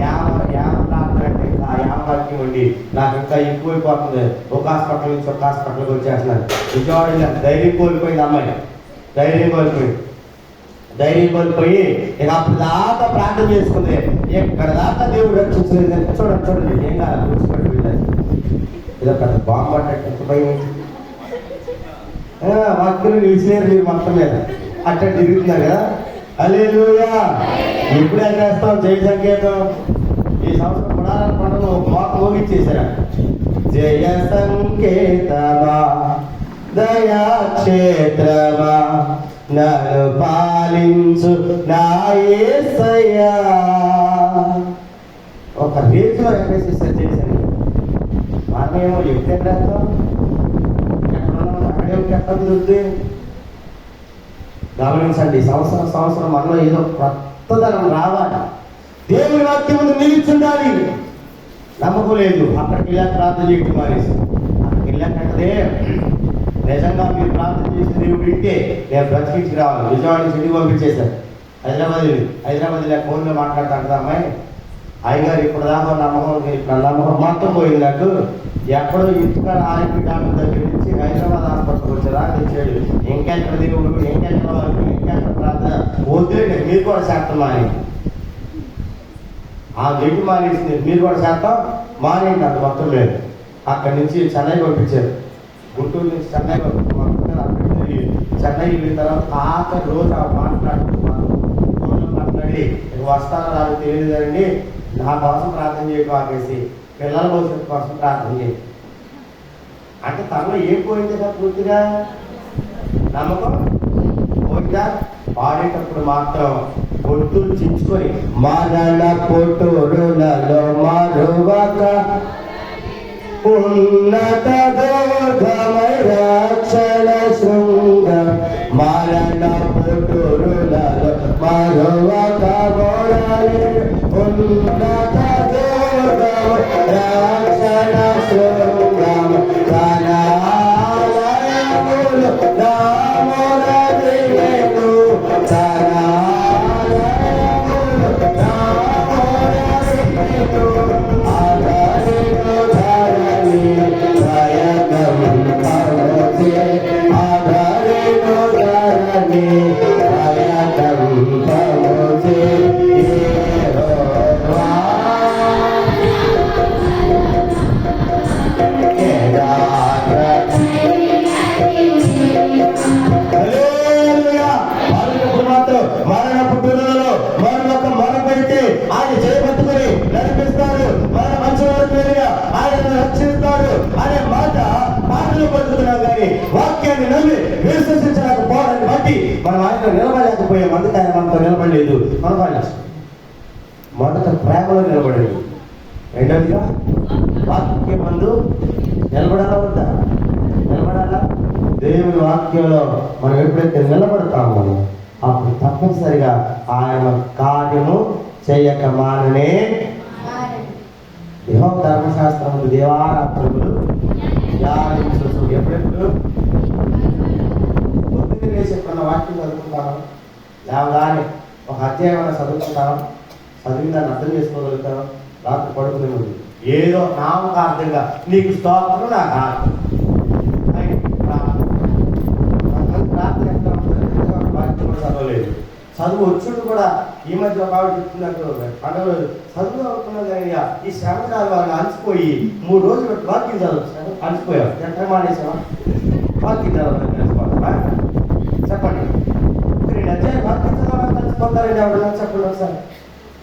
[SPEAKER 4] యామకి ఉండి నాకు ఇంకా ఎక్కువైపోతుంది. ఒక హాస్పిటల్ నుంచి ఒక హాస్పిటల్కి వచ్చేస్తున్నాను. విజయవాడ ధైర్యం కోల్పోయింది అమ్మాయి, ధైర్యం కోల్పోయి ఇక అప్పుడు దాకా ప్రార్థన చేసుకుంది. ఎక్కడ దాకా దేవుడు రక్షించలేదు. చూడండి ఏం కాదు, కూర్చోబెట్టి వెళ్ళాలి. ఇదో పెద్ద బాంబు పడ్డట్టు భయం వాక్యం నిలిచినారు మీరు మొత్తం మీద అట్లా తిరుగుతున్నారు కదా. హల్లెలూయా. ఎప్పుడు చేస్తాం జయ సంకేతం. ఈ సంవత్సరం పునాల పండుగ మోత మోగిచ్చేసారా. జయ సంకేతమా దయా క్షేత్రమా నన్ను పాలించు నా యేసయ్యా. ఒక రేంజ్లో ఎంపేసిస్తారు చేశాను. మనమేమో ఎక్కడ అక్కడే ఎక్కడ కుదురుతుంది. గమనించండి, సంవత్సరం మనలో ఏదో కొత్తదనం రావాలి. దేవుని వాక్యం ముందు నిలిచుండాలి. నమ్మకం లేదు. అక్కడికి వెళ్ళాక ప్రార్థన చేయడం మానేసి అక్కడికి వెళ్ళాకంటే నిజంగా మీరు ప్రార్థన చేసిన దేవుడు ఇంటే నేను బ్రతికించి రావాలి. విజయవాడ నుంచి ఇంటికి పంపించేశారు. హైదరాబాద్ ఫోన్లో మాట్లాడుతుంటా అమ్మాయి అయ్యగారు ఇప్పుడు దాకా నమ్మకం మొత్తం పోయింది. నాకు ఎక్కడో ఇంటికాడ ఆరోగ్య డాక్టర్ దగ్గర నుంచి హైదరాబాద్ హాస్పిటల్కి వచ్చారా తెచ్చాడు. ఇంకెక్కడ దేవుడు, ఇంకెక్కడ ప్రార్థన వద్దులేండి, మీరు కూడా చేస్తాం అని ఆ గెట్టి మానేసింది. మీరు కూడా చేస్తాం మానేయండి అంత మొత్తం లేదు. అక్కడి నుంచి చెన్నై పంపించారు. గుంటూరు నుంచి చెన్నై పంపించారు. అక్కడి చెన్నై వెళ్ళిన తర్వాత ఆఖరి రోజు ఆ మాట్లాడి వస్తానో నాకు తెలియదు అండి, నా కోసం ప్రార్థన చేయడం ఆపేసి పిల్లల భవిష్యత్తు కోసం ప్రార్థన చేయి అంటే తనలో ఏం పోయింది కదా పూర్తిగా నమ్మకం పోయిందా. పాడేటప్పుడు మాత్రం పొట్టులు చించుకొని మరణ పొట్టులలో మరువక ఉన్నత దుర్గమై రక్షణ శృంగం మరణ పొట్టులలో మరువక ఉన్నత దుర్గమై రక్షణ శృంగం కనాలయములు నామోరదిగెను కనాలయములు నామోరదిగెను ఆదరిను ధరణి దయగం పవతే ఆదరిను ధరణి దయగం పవతే మరణ పుట్టులలో మరొక మరపెట్టి ఆయన చేపట్టుకుని నడిపిస్తాడు. మన మంచి వరకు ఆయన రక్షిస్తాడు అనే మాటలు పలుకుతున్నాం. కానీ వాక్యాన్ని నమ్మి విశ్వసించలేకపోవడాన్ని బట్టి మనం ఆయన నిలబడలేకపోయాం. అందుకే ఆయన మనతో నిలబడలేదు. మన వాళ్ళు మొదట ప్రేమలో నిలబడలేదు. రెండవదిగా వాక్యం ముందు నిలబడాలా వద్దా? నిలబడాలా? దేవుని వాక్యంలో మనం ఎప్పుడైతే నిలబడతామో అప్పుడు తప్పనిసరిగా ఆయన కార్యము చేయక మాననే. యెహోవా ధర్మశాస్త్రములు దేవారాత్రములు ధ్యానించుచు. ఎప్పుడెప్పుడు పొద్దున్నే లేచి ఎప్పుడన్నా వాక్యం చదువుకుంటాను, లేవగానే ఒక అధ్యాయం చదువుకుంటాను, చదివి దాన్ని అర్థం చేసుకోగలుగుతాను. రాత్రి పడుకునే ముందు ఏదో నామకార్థంగా నీకు స్తోత్రం నాకు రాత్రి ఎక్కడ వాక్యం కూడా చదవలేదు. చదువు వచ్చుడు కూడా ఈ మధ్య ఒక ఆవిడ చెప్తున్నట్టు పండుగ చదువు అనుకున్నా కానీ ఈ శ్రమకాల వాళ్ళు అలసిపోయి 3 రోజులు వాక్యం చదువు అలసిపోయావు. ఎక్కడ మానేసావా? వాక్యం చదవడం తెలుసుకోవాలా? చెప్పండి. 2 అధ్యాయులు వాక్యం చదవడం కలిసిపోతారండి. ఎవరైనా చెప్పండి ఒకసారి.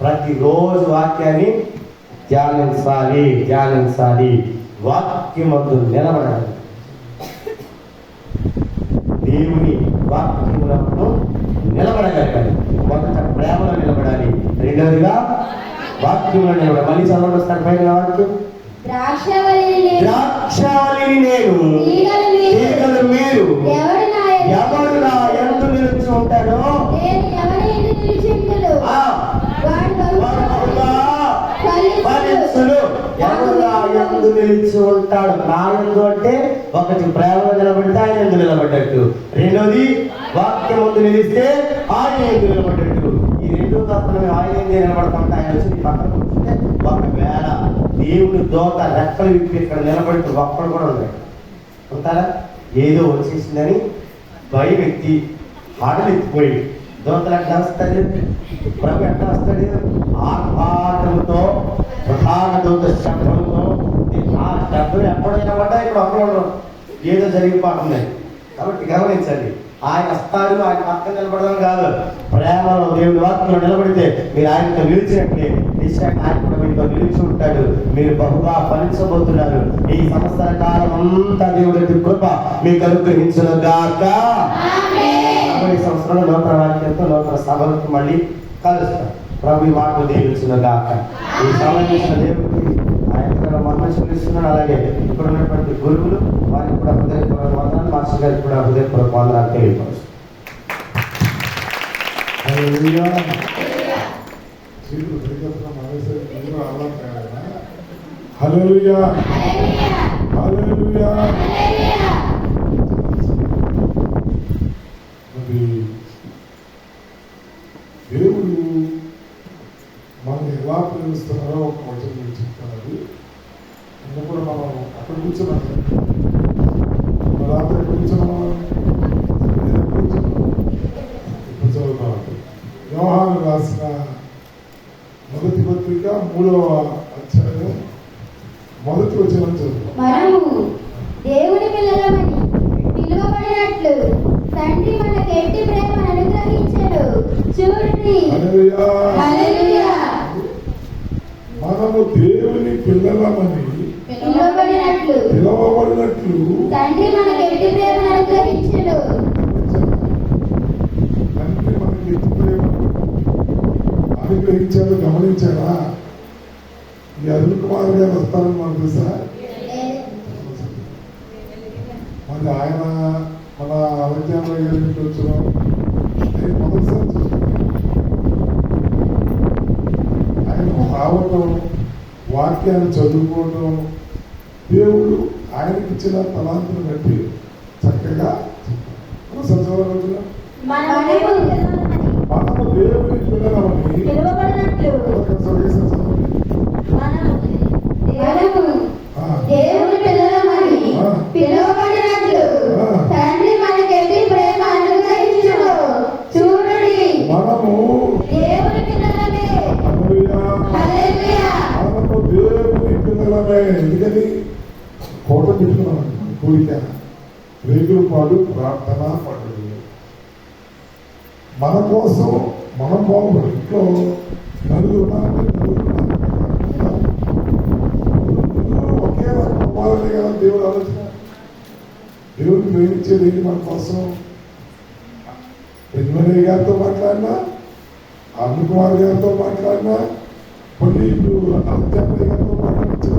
[SPEAKER 4] ప్రతిరోజు వాక్యాన్ని ధ్యానించాలి. వాక్యం వద్దు నిలబడాలి. దేవుని వాక్యములను నిలబడగలగాలి. మొదట ప్రేమలో నిలబడాలి, రెండవదిగా వాక్యంలో నిలబడాలి. మళ్ళీ చదవండి వస్తాను పైన వాక్యం.
[SPEAKER 2] ద్రాక్షావల్లిని
[SPEAKER 4] నేను, తీగలు మీరు. ఎవరు నా యందు నిలిచి ఉంటాడో ఎవరు నా యందు నిలిచి ఉంటాడు. నా యందు అంటే ఒకటి ప్రేమలో నిలబడితే ఆయన యందు నిలబడ్డట్టు, రెండోది వాక్యం ముందు నిలిస్తే ఆయన యందు నిలబడ్డట్టు. ఈ రెండో తప్పని ఆయన ఎందు నిలబడతామంటే ఆయన వచ్చి నీ పక్కన కూర్చుంటే ఒకవేళ దేవుడు దోత రెక్కలు విప్పి ఇక్కడ నిలబడి ఒక్కడు కూడా ఉన్నాడు ఉంటారా? ఏదో వచ్చేసిందని భయం ఎత్తి ఆటలు ఎత్తిపోయి దోతలు ఎట్లా వస్తాడు, ప్రభు ఎట్లా వస్తాడు? ఆర్భాటంతో ప్రధాన దూత శబ్దంతో. ఆ శబ్దం ఎప్పుడైనా పడ్డా ఇక్కడ ఒక్కడు ఏదో జరిగిపోతుంది. కాబట్టి గమనించండి, ఆయన వస్తాడు, ఆయన పక్కన నిలబడడం కాదు, ప్రేమలో దేవుడి వాక్యంలో నిలబడితే మీరు ఆయనతో నిలిచినట్లే నిశ్చయంగా ఆయన కూడా మీతో నిలిచి ఉంటాడు. మీరు బహుగా ఫలించబోతున్నారు. ఈ సంవత్సర కాలం అంతా దేవుడి కృప మీకు అనుగ్రహించును గాక. ఈ సంవత్సరంలో నూతన వాక్యంతో నూతన సభలకు మళ్ళీ కలుస్తాం. ప్రభు మాటలు దీవించును గాక. ఈ సంబంధించిన దేవుడికి ఆయన మనం చెల్లిస్తున్నాడు. అలాగే ఇప్పుడు ఉన్నటువంటి గురువులు వారికి కూడా హృదయపూర్వక వందనాలు, మాస్టర్ గారికి కూడా హృదయపూర్వక వందనాలు తెలియపరుస్తారు.
[SPEAKER 1] హల్లెలూయా, హల్లెలూయా. మరి దేవుడు మనల్ని ఎలా ప్రేమిస్తున్నారో ఒక వచనం చెప్తున్నది. కూడా మనం అక్కడ కూర్చున్నాం, మన రాత్రి కూర్చున్నాం, ఇప్పుడు చదువుతాం. యోహాను రాసిన మొదటి పత్రిక 3వ అధ్యాయం మొదటి వచనం చదువుతాం.
[SPEAKER 2] మనము దేవుని పిల్లలమని పిలువబడినట్లు తండ్రి మనకు ఎట్టి ప్రేమను అనుగ్రహించెను. చూడండి. హల్లెలూయా.
[SPEAKER 1] మనము దేవుని పిల్లలమని పిలువబడినట్లు
[SPEAKER 2] తండ్రి మనకు ఎట్టి ప్రేమను అనుగ్రహించెను.
[SPEAKER 1] తండ్రి మనకి ఎట్టి ప్రేమను అనుగ్రహించాడు. గమనించారా? ఈ అరుణ్ కుమార్ గారు వస్తారని మనకు తెలుసా? మరి ఆయన మన అలెగ్జాండర్ గారి నుంచి వచ్చినాం. నేను మొదటిసారి చూస్తున్నాను ఆయన రావటం, వాక్యాన్ని చదువుకోవటం, దేవుడు ఆయనకి ఇచ్చిన తలాంతుని బట్టి చక్కగా చెప్పారు. మనము దేవుని పిల్లలమని
[SPEAKER 2] దేవుని పిల్లలమని పిలువబడినట్లు తండ్రి మనకు ఎట్టి ప్రేమ అనుగ్రహించెను. చూడండి.
[SPEAKER 1] మనము
[SPEAKER 2] దేవుని పిల్లలమే.
[SPEAKER 1] హల్లెలూయా. మనము దేవుని పిల్లలమే. ఎందుకని కోట పెట్టుకున్నాం కోరిక, రేగుల పాడు ప్రార్థన పండుగ. మన కోసం మనం బాగుపడు. ఇంట్లో నలుగురు ఒకే రకం అవ్వాలనే కదా దేవుడు ఆలోచన. దేవుడిని ప్రేమించేది ఏంటి? మన కోసం పెన్మనయ్య గారితో మాట్లాడినా, అరుణ్ కుమార్ గారితో మాట్లాడినా, కొన్ని ఇప్పుడు అలెగ్జాండర్ గారితో మాట్లాడించిన,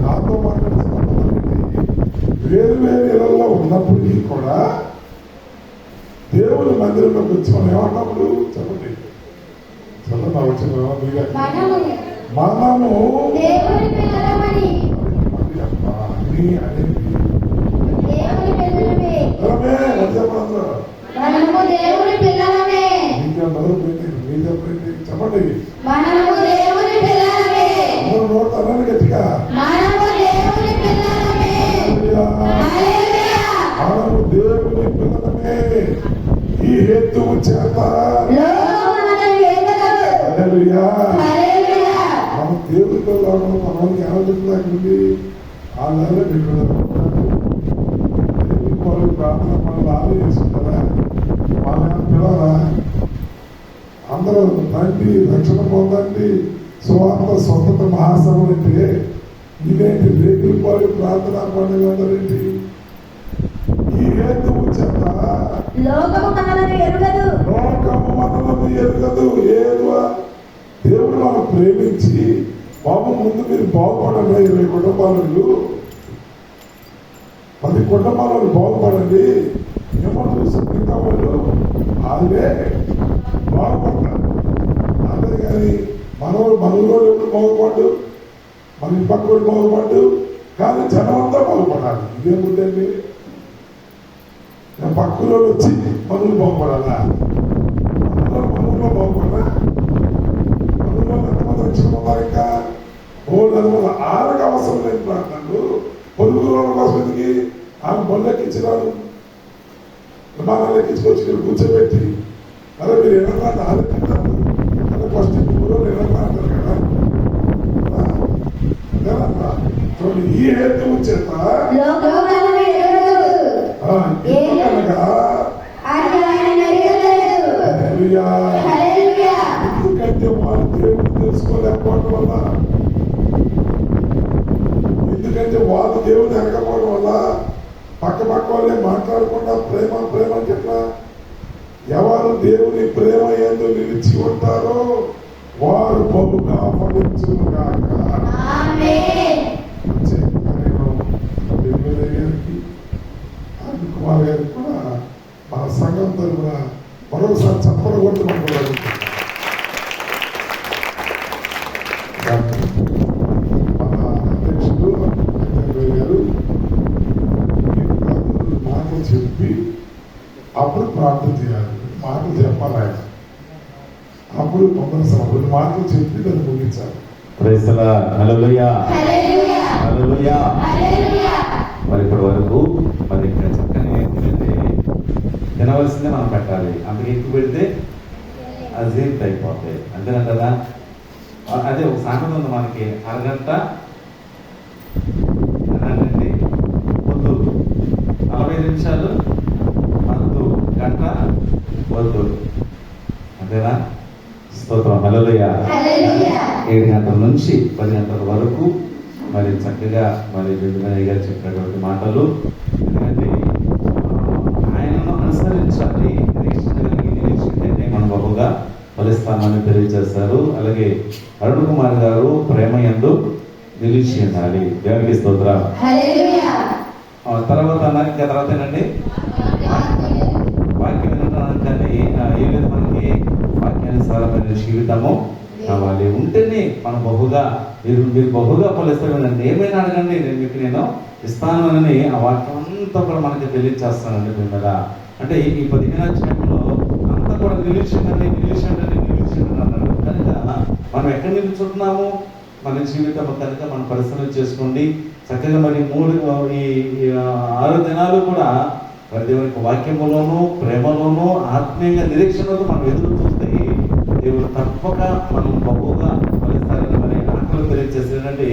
[SPEAKER 1] నాతో మాట్లాడించిన వేరు వేరు ఇళ్లలో ఉన్నప్పటికీ కూడా దేవుని మందిరంలోకి వచ్చి మనం ఏమన్నప్పుడు చెప్పండి, చదువు వచ్చిన మనము
[SPEAKER 2] దేవుని పిల్లలమని
[SPEAKER 1] అనేది
[SPEAKER 2] దేవుని పిల్లలమే. మనము దేవుని పిల్లలమే.
[SPEAKER 1] చెప్పండి.
[SPEAKER 2] మనము దేవుని పిల్లలమే.
[SPEAKER 1] నోడతానని గట్టిగా
[SPEAKER 2] మనము దేవుని పిల్లలమే. హల్లెలూయా.
[SPEAKER 1] మనము దేవుని పిల్లలమే. ఈ హేతువు చేత హల్లెలూయా. మనం దేవుని పిల్లలు. మనకి ఏమవుతుంది? ఆ నెల దేవుని ప్రార్థన మనల్ని ఆలోచిస్తుంటారా? వాళ్ళని పిల్లరా అందరూ రండి, రక్షణ పొందండి, సువార్త స్వతంత్ర మహాసభ అంటే ఇదేంటి? రేగుల పాడు ప్రార్థన పండుగ అందరేంటి? ఈ హేతువు చేత
[SPEAKER 2] లోకము మనలను ఎరుగదు.
[SPEAKER 1] లోకము మనలను ఎరుగదు. ఏదో దేవుడు మనం ప్రేమించి బాబు ముందు మీరు బాగుపడండి, 20 కుటుంబాలు 10 కుటుంబాలను బాగుపడండి, ఏమో చూసి మిగతా వాళ్ళు వాళ్ళే బాగుపడతారు. అంతేగాని మనలో ఎప్పుడు బాగుపడ్డు, మన ఇంటి పక్కడు బాగుపడ్డు, కానీ జనం అంతా బాగుపడాలి. ఇదేముందండి, పక్కలో వచ్చి మనలు బాగుపడాలా? మనలో బాగుపడాలా? మనలో ఎంతమంది రక్షణ ఉన్నారు? ఇంకా ఆలకు అవసరం లేని ప్రాంతాలు పొరుగు వాళ్ళ కోసం ఎందుకు ఆమె బొల్లు ఎక్కించినారు, విమానాలు ఎక్కించుకొచ్చి ఇక్కడ కూర్చోబెట్టి అదే మీరు ఏమన్నా ఆలకింటారు అదే ఫస్ట్ ఊరో ఏమన్నా అంటారు కదా. అదేనమ్మా చూడండి, ఈ హేతు చేత
[SPEAKER 2] లోకము మనలను ఎరుగదు.
[SPEAKER 1] కనుక
[SPEAKER 2] అది ఆయనను ఎరుగలేదు. హల్లెలూయా.
[SPEAKER 1] ఎందుకంటే వాళ్ళు దేవుడు తెలుసుకోలేకపోవడం వల్ల, ఎందుకంటే వాళ్ళు దేవుడు ఎరగకపోవడం వల్ల పక్క వాళ్ళే మాట్లాడకుండా ప్రేమ ప్రేమ అని చెప్పిన ఎవరు దేవుని ప్రేమ యందు నిలిచి ఉంటారో వారు బహుగా ఫలించును గాక.
[SPEAKER 2] ఆమేన్.
[SPEAKER 1] కుమార్ గారికి కూడా మన సంఘం తరఫున మరొకసారి చప్పలు కొట్టుకుంటున్నారు. మన అధ్యక్షుడు గారు మాటలు చెప్పి అప్పుడు ప్రార్థన చేయాలి. మాటలు చెప్పాలి ఆయన, అప్పుడు కొందరు సభ్యులు మాటలు చెప్పి దాన్ని ముగించాలి.
[SPEAKER 3] Praise the Lord. Hallelujah.
[SPEAKER 2] Hallelujah.
[SPEAKER 3] Hallelujah.
[SPEAKER 2] Hallelujah.
[SPEAKER 3] మరి ఇప్పటి వరకు మరి ఇక్కడ చక్కని ఏంటంటే తినవలసిందే మనం పెట్టాలి, అందుకే ఎక్కువ పెడితే అది జీర్తి అయిపోతాయి, అంతేనా కదా? అదే ఒక సామెత ఉంది మనకి, అరగంట అనండి వద్దు, 40 నిమిషాలు వద్దు, గంట వద్దు, అంతేనా? స్తోత్రం. హల్లెలూయా.
[SPEAKER 2] హల్లెలూయా.
[SPEAKER 3] 7 గంటల నుంచి 10 గంటల వరకు మరి చక్కగా మరి బిడ్డమయ్య గారు చెప్పినటువంటి మాటలు, ఎందుకంటే ఆయనను అనుసరించాలి, నిరీక్షించే మనం బహుగా ఫలిస్తామని తెలియజేస్తారు. అలాగే అరుణ్ కుమార్ గారు ప్రేమ యందు నిలిచి ఉండాలి. దేవునికి స్తోత్రం.
[SPEAKER 2] హల్లెలూయా.
[SPEAKER 3] తర్వాత ఇంకా తర్వాత ఏంటండి, వాక్యం వినడానికి ఏ విధంగా మనకి వాక్యానుసారమైన జీవితము కావాలి, ఉంటేనే మనం బహుగా మీరు బహుగా ఫలిస్తారని ఏమైనా అడగండి, నేను ఇస్తాను అని ఆ వాక్యం అంతా కూడా మనకి తెలియజేస్తానండి. మీద అంటే ఈ 15 అధ్యాయంలో అంతా కూడా నిలిచిందండి అన్నాడు. కనుక మనం ఎక్కడ నిలుచుంటున్నాము, మన జీవితం కనుక మనం పరిశీలన చేసుకోండి. చక్కగా మరి 6 దినాలు కూడా మరి దేవునికి వాక్యములోను ప్రేమలోను ఆత్మీయంగా నిరీక్షణతో మనం ఎదురు చూస్తే దేవుడు తప్పక మనం బహుగా ఫలిస్తారని మరి ఆటలు తెలియజేసేటంటే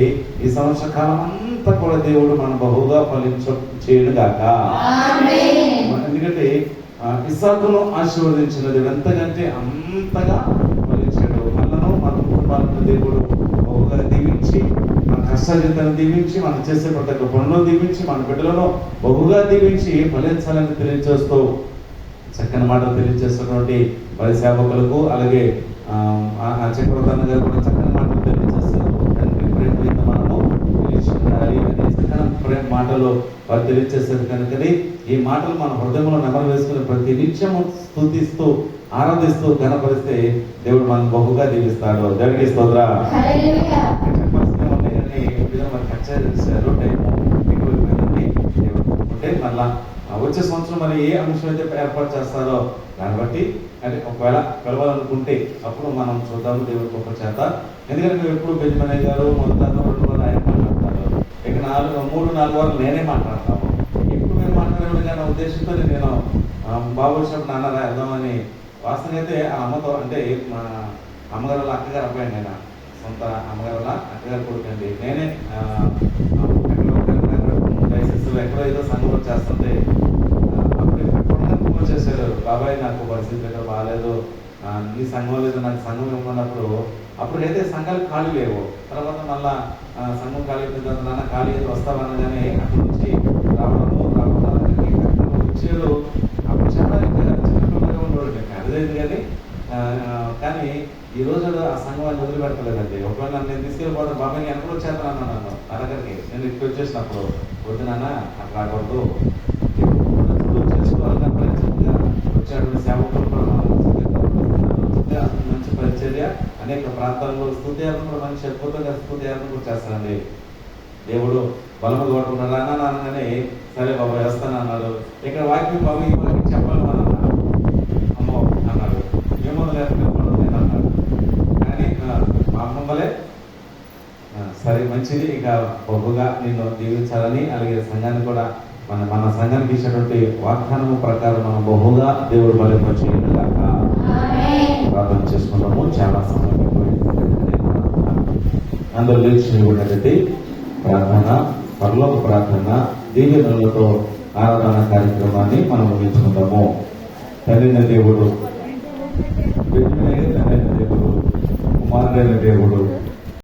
[SPEAKER 3] ఈ సంవత్సర కాలం అంతా కూడా దేవుడు మనం బహుగా చేయడు గాక. ఎందుకంటే ఇస్సాకును ఆశీర్వదించిన దేవుడు ఎంతకంటే అంతగా ఫలించాడు. మనను మన కుటుంబాలను దేవుడు బహుగా దీవించి, మన కష్టాజీతాన్ని దీవించి, మనం చేసే ప్రతి ఒక్క పనులను దీవించి, మన బిడ్డలను బహుగా దీవించి ఫలించాలని తెలియజేస్తూ చక్కని మాటలు తెలియజేస్తున్నటువంటి మరి సేవకులకు, అలాగే చక్రవర్తి గారు కూడా చక్కని మాటలు తెలియజేస్తారు. తండ్రి ప్రేమ మనము తెలియజేయాలి అనే చక్కని ప్రేమ మాటలు వారు తెలియజేస్తారు. కనుకని ఈ మాటలు మన హృదయంలో నెమరు వేసుకుని ప్రతి నిత్యము స్తుతిస్తూ ఆరాధిస్తూ ఘనపరిస్తే దేవుడు మనం బహుగా దీవిస్తాడు. దేవుడికి స్తోత్రం. చెప్పాల్సిన ఉన్నాయి కానీ మరి కచ్చారు టైము ఎక్కువైపోయిందండి. అంటే మళ్ళా వచ్చే సంవత్సరం మరి ఏ అంశం అయితే ఏర్పాటు చేస్తారో దాన్ని బట్టి, అంటే ఒకవేళ పిలవాలనుకుంటే అప్పుడు మనం చూద్దాము దేవుడికి ఒక చేత. ఎందుకంటే మేము ఎప్పుడు బెంజమిన్ గారు మొదట 2 వారు ఆయన మాట్లాడతారు, ఇక 3-4 వారు నేనే మాట్లాడతాము. ఇప్పుడు మేము మాట్లాడేవాడు కానీ ఉద్దేశంతో నేను బాబు వచ్చినప్పుడు నాన్న వెళ్దామని, వాస్తవంగా అయితే ఆ అమ్మతో, అంటే మా అమ్మగారు వాళ్ళ అక్కగారు అబ్బాయి, నేను సొంత అమ్మగారు వాళ్ళ అక్కగారు కొడుకండి. నేనే ఎక్కడో ఏదో సంఘం చేస్తుంటే అప్పుడు చేశారు, బాబాయ్ నాకు పరిస్థితి ఎక్కడ బాగాలేదు, నీ సంఘం లేదు, నాకు సంఘం ఇవ్వమన్నప్పుడు అప్పుడైతే సంఘాలు ఖాళీ లేవు. తర్వాత మళ్ళా సంఘం ఖాళీ అయిపోయిన తర్వాత నాన్న ఖాళీ అయితే వస్తామనగానే అక్కడి నుంచి రావడము వచ్చారు. అప్పుడు చాలా
[SPEAKER 5] తెలియదు కానీ కానీ ఈ రోజు ఆ సంఘం అని వదిలిపెట్టలేదండి. ఒకవేళ నన్ను నేను తీసుకెళ్ళిపోతాను బాబాయ్ ఎక్కడ వచ్చేస్తాను నన్ను అరగరికి నేను ఇక్కడ వచ్చేసినప్పుడు వద్దునన్నా అక్కడ రాకూడదు చేసుకోవాలి పరిచయంగా వచ్చేటువంటి సేవకులు కూడా మంచి పరిచర్య అనేక ప్రాంతాల్లో స్తుతియాలను కూడా మంచి అద్భుతంగా స్తుతియాలను కూడా చేస్తానండి. దేవుడు బలము కొట్టుకున్నాడు అన్న అనగానే సరే బాబా వేస్తాను అన్నాడు. ఇక్కడ వాక్యం బాబు ఈ వాక్యం చెప్పాలి అని అన్నాడు. అమ్మో అన్నాడు. ఏమో లేకపోతే అన్నాడు. కానీ మా అమ్మమ్మలే సరే మంచిది ఇక బహుగా నిన్ను దీవించాలని అలాగే సంఘాన్ని కూడా మన సంఘానికి ఇచ్చినటువంటి వాగ్దానము ప్రకారం మనం బహుగా దేవుడు బలింపచేయగా ప్రార్థన చేసుకున్నాము. చాలా సమయం అందరూ లేచినటువంటి ప్రార్థన పరలోక ప్రార్థన దీవెనలతో ఆరాధన కార్యక్రమాన్ని మనం ముగించుకుందాము. తండ్రైన దేవుడు, బిడ్డైన దేవుడు, కుమారుడైన దేవుడు